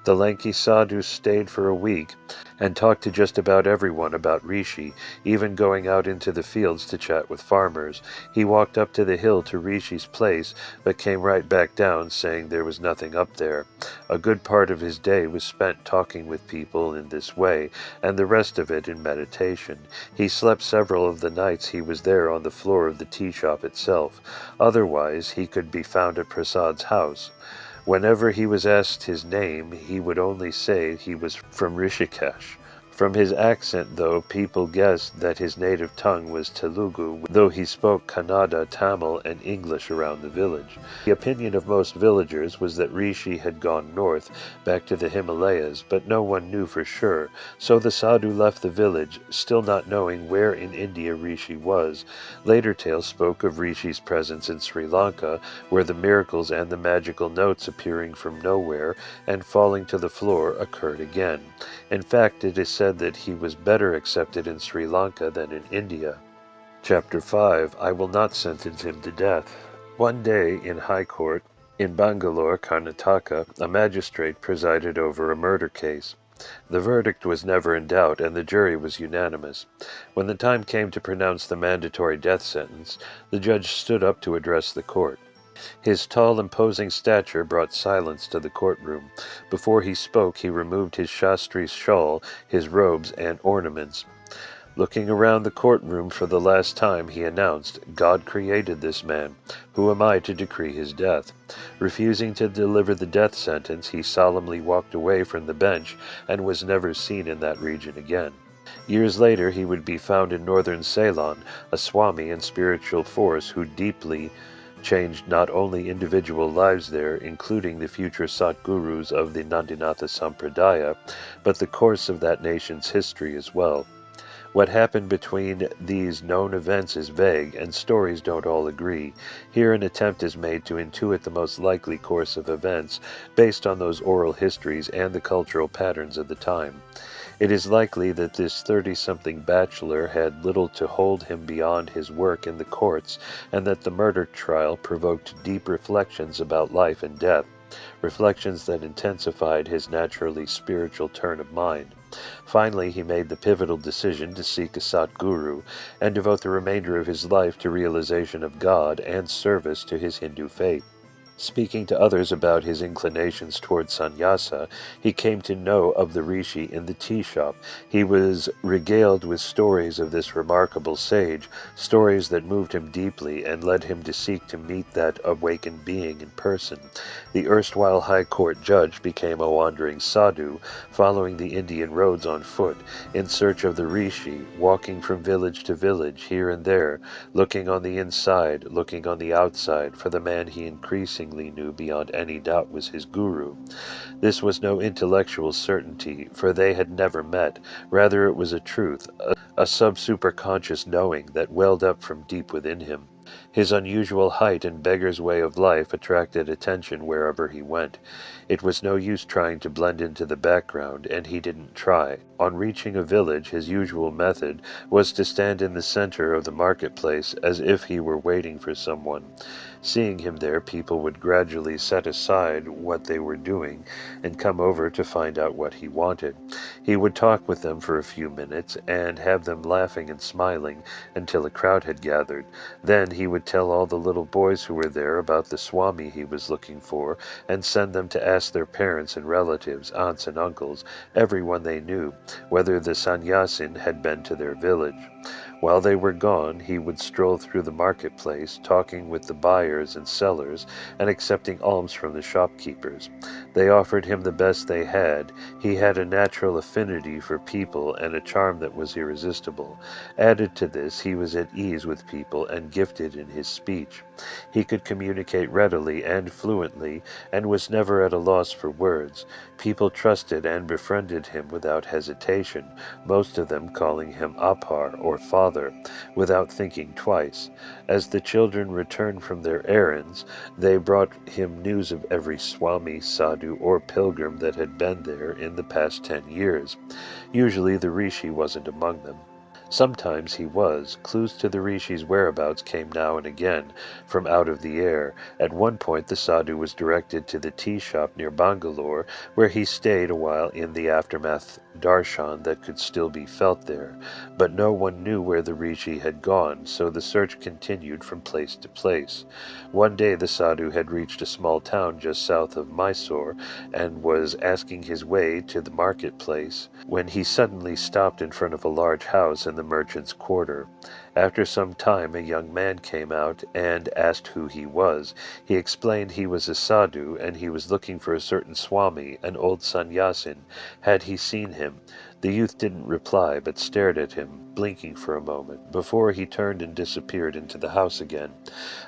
The lanky sadhu stayed for a week, and talked to just about everyone about Rishi, even going out into the fields to chat with farmers. He walked up to the hill to Rishi's place, but came right back down, saying there was nothing up there. A good part of his day was spent talking with people in this way, and the rest of it in meditation. He slept several of the nights he was there on the floor of the tea shop itself. Otherwise, he could be found at Prasad's house. Whenever he was asked his name, he would only say he was from Rishikesh. From his accent, though, people guessed that his native tongue was Telugu, though he spoke Kannada, Tamil, and English around the village. The opinion of most villagers was that Rishi had gone north, back to the Himalayas, but no one knew for sure, so the sadhu left the village, still not knowing where in India Rishi was. Later tales spoke of Rishi's presence in Sri Lanka, where the miracles and the magical notes appearing from nowhere and falling to the floor occurred again. In fact, it is said that he was better accepted in Sri Lanka than in India. Chapter 5. I will not sentence him to death. One day in High Court, in Bangalore, Karnataka, a magistrate presided over a murder case. The verdict was never in doubt, and the jury was unanimous. When the time came to pronounce the mandatory death sentence, the judge stood up to address the court. His tall, imposing stature brought silence to the courtroom. Before he spoke, he removed his Shastri shawl, his robes, and ornaments. Looking around the courtroom for the last time, he announced, "God created this man. Who am I to decree his death?" Refusing to deliver the death sentence, he solemnly walked away from the bench and was never seen in that region again. Years later, he would be found in northern Ceylon, a Swami and spiritual force who deeply changed not only individual lives there, including the future Satgurus of the Nandinatha Sampradaya, but the course of that nation's history as well. What happened between these known events is vague, and stories don't all agree. Here an attempt is made to intuit the most likely course of events, based on those oral histories and the cultural patterns of the time. It is likely that this 30-something bachelor had little to hold him beyond his work in the courts, and that the murder trial provoked deep reflections about life and death, reflections that intensified his naturally spiritual turn of mind. Finally, he made the pivotal decision to seek a Satguru and devote the remainder of his life to realization of God and service to his Hindu faith. Speaking to others about his inclinations toward sannyasa, he came to know of the rishi in the tea shop. He was regaled with stories of this remarkable sage, stories that moved him deeply and led him to seek to meet that awakened being in person. The erstwhile high court judge became a wandering sadhu, following the Indian roads on foot, in search of the rishi, walking from village to village, here and there, looking on the inside, looking on the outside, for the man he increasingly knew beyond any doubt was his guru. This was no intellectual certainty, for they had never met. Rather it was a truth, a sub-superconscious knowing that welled up from deep within him. His unusual height and beggar's way of life attracted attention wherever he went. It was no use trying to blend into the background, and he didn't try. On reaching a village, his usual method was to stand in the center of the marketplace as if he were waiting for someone. Seeing him there, people would gradually set aside what they were doing and come over to find out what he wanted. He would talk with them for a few minutes and have them laughing and smiling until a crowd had gathered. Then he would tell all the little boys who were there about the Swami he was looking for and send them to ask their parents and relatives, aunts and uncles, everyone they knew, whether the sannyasin had been to their village. While they were gone, he would stroll through the marketplace, talking with the buyers and sellers, and accepting alms from the shopkeepers. They offered him the best they had. He had a natural affinity for people and a charm that was irresistible. Added to this, he was at ease with people and gifted in his speech. He could communicate readily and fluently, and was never at a loss for words. People trusted and befriended him without hesitation, most of them calling him Apar, or father, without thinking twice. As the children returned from their errands, they brought him news of every Swami, sadhu, or pilgrim that had been there in the past 10 years. Usually the rishi wasn't among them. Sometimes he was. Clues to the rishi's whereabouts came now and again, from out of the air. At one point the sadhu was directed to the tea shop near Bangalore, where he stayed a while in the aftermath darshan that could still be felt there. But no one knew where the rishi had gone, so the search continued from place to place. One day the sadhu had reached a small town just south of Mysore, and was asking his way to the marketplace, when he suddenly stopped in front of a large house in the merchant's quarter. After some time a young man came out and asked who he was. He explained he was a sadhu, and he was looking for a certain Swami, an old sannyasin. Had he seen him? The youth didn't reply, but stared at him, blinking for a moment, before he turned and disappeared into the house again.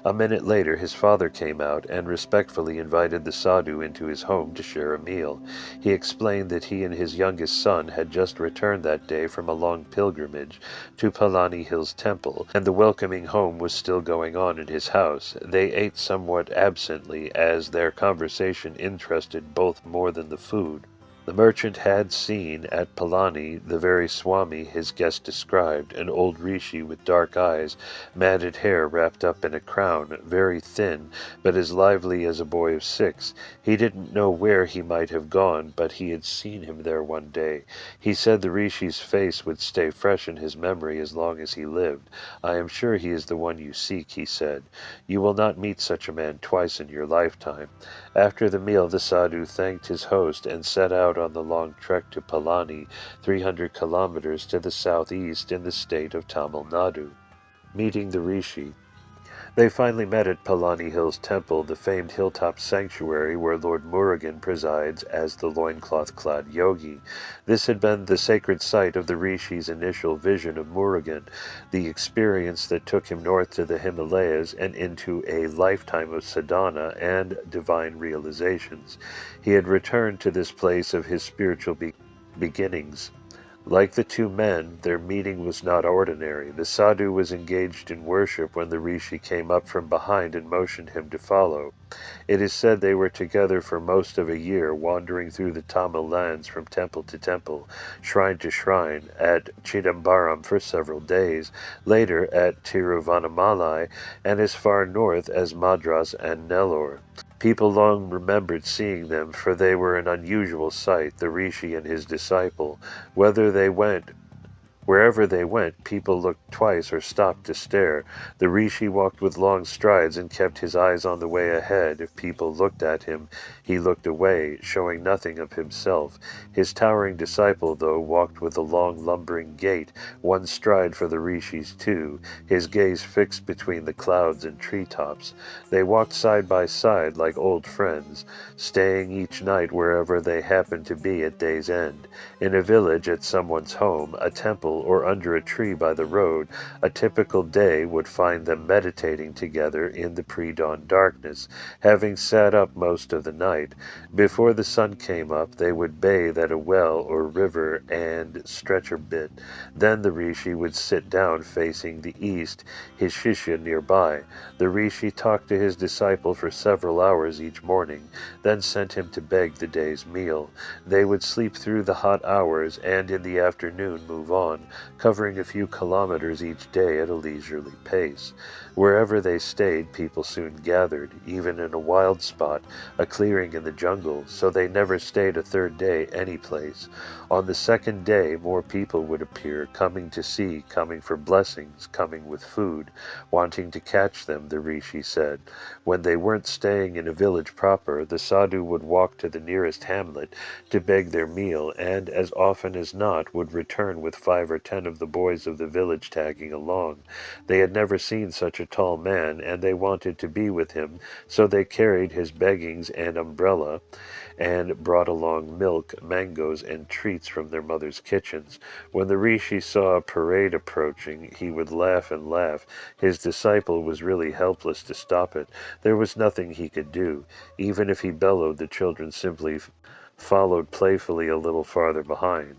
A minute later his father came out and respectfully invited the sadhu into his home to share a meal. He explained that he and his youngest son had just returned that day from a long pilgrimage to Palani Hills Temple, and the welcoming home was still going on in his house. They ate somewhat absently, as their conversation interested both more than the food. The merchant had seen at Palani the very Swami his guest described, an old rishi with dark eyes, matted hair wrapped up in a crown, very thin, but as lively as a boy of 6. He didn't know where he might have gone, but he had seen him there one day. He said the rishi's face would stay fresh in his memory as long as he lived. "I am sure he is the one you seek," he said. "You will not meet such a man twice in your lifetime." After the meal the sadhu thanked his host and set out on the long trek to Palani, 300 kilometers to the southeast in the state of Tamil Nadu. Meeting the rishi. They finally met at Palani Hills Temple, the famed hilltop sanctuary where Lord Murugan presides as the loincloth-clad yogi. This had been the sacred site of the rishi's initial vision of Murugan, the experience that took him north to the Himalayas and into a lifetime of sadhana and divine realizations. He had returned to this place of his spiritual beginnings. Like the two men, their meeting was not ordinary. The sadhu was engaged in worship when the rishi came up from behind and motioned him to follow. It is said they were together for most of a year, wandering through the Tamil lands from temple to temple, shrine to shrine, at Chidambaram for several days, later at Tiruvannamalai, and as far north as Madras and Nellore. People long remembered seeing them, for they were an unusual sight, the rishi and his disciple. Whether they went Wherever they went, people looked twice or stopped to stare. The rishi walked with long strides and kept his eyes on the way ahead. If people looked at him, he looked away, showing nothing of himself. His towering disciple, though, walked with a long lumbering gait, one stride for the rishi's two, his gaze fixed between the clouds and treetops. They walked side by side like old friends, staying each night wherever they happened to be at day's end. In a village, at someone's home, a temple, or under a tree by the road, a typical day would find them meditating together in the pre-dawn darkness, having sat up most of the night. Before the sun came up, they would bathe at a well or river and stretch a bit. Then the rishi would sit down facing the east, his shishya nearby. The rishi talked to his disciple for several hours each morning, then sent him to beg the day's meal. They would sleep through the hot hours and in the afternoon move on, covering a few kilometers each day at a leisurely pace. Wherever they stayed, people soon gathered, even in a wild spot, a clearing in the jungle, so they never stayed a third day any place. On the second day, more people would appear, coming to see, coming for blessings, coming with food, wanting to catch them, the rishi said. When they weren't staying in a village proper, the sadhu would walk to the nearest hamlet to beg their meal, and, as often as not, would return with 5 or 10 of the boys of the village tagging along. They had never seen such a tall man, and they wanted to be with him, so they carried his beggings and umbrella, and brought along milk, mangoes, and treats from their mother's kitchens. When the rishi saw a parade approaching, he would laugh and laugh. His disciple was really helpless to stop it. There was nothing he could do. Even if he bellowed, the children simply followed playfully a little farther behind.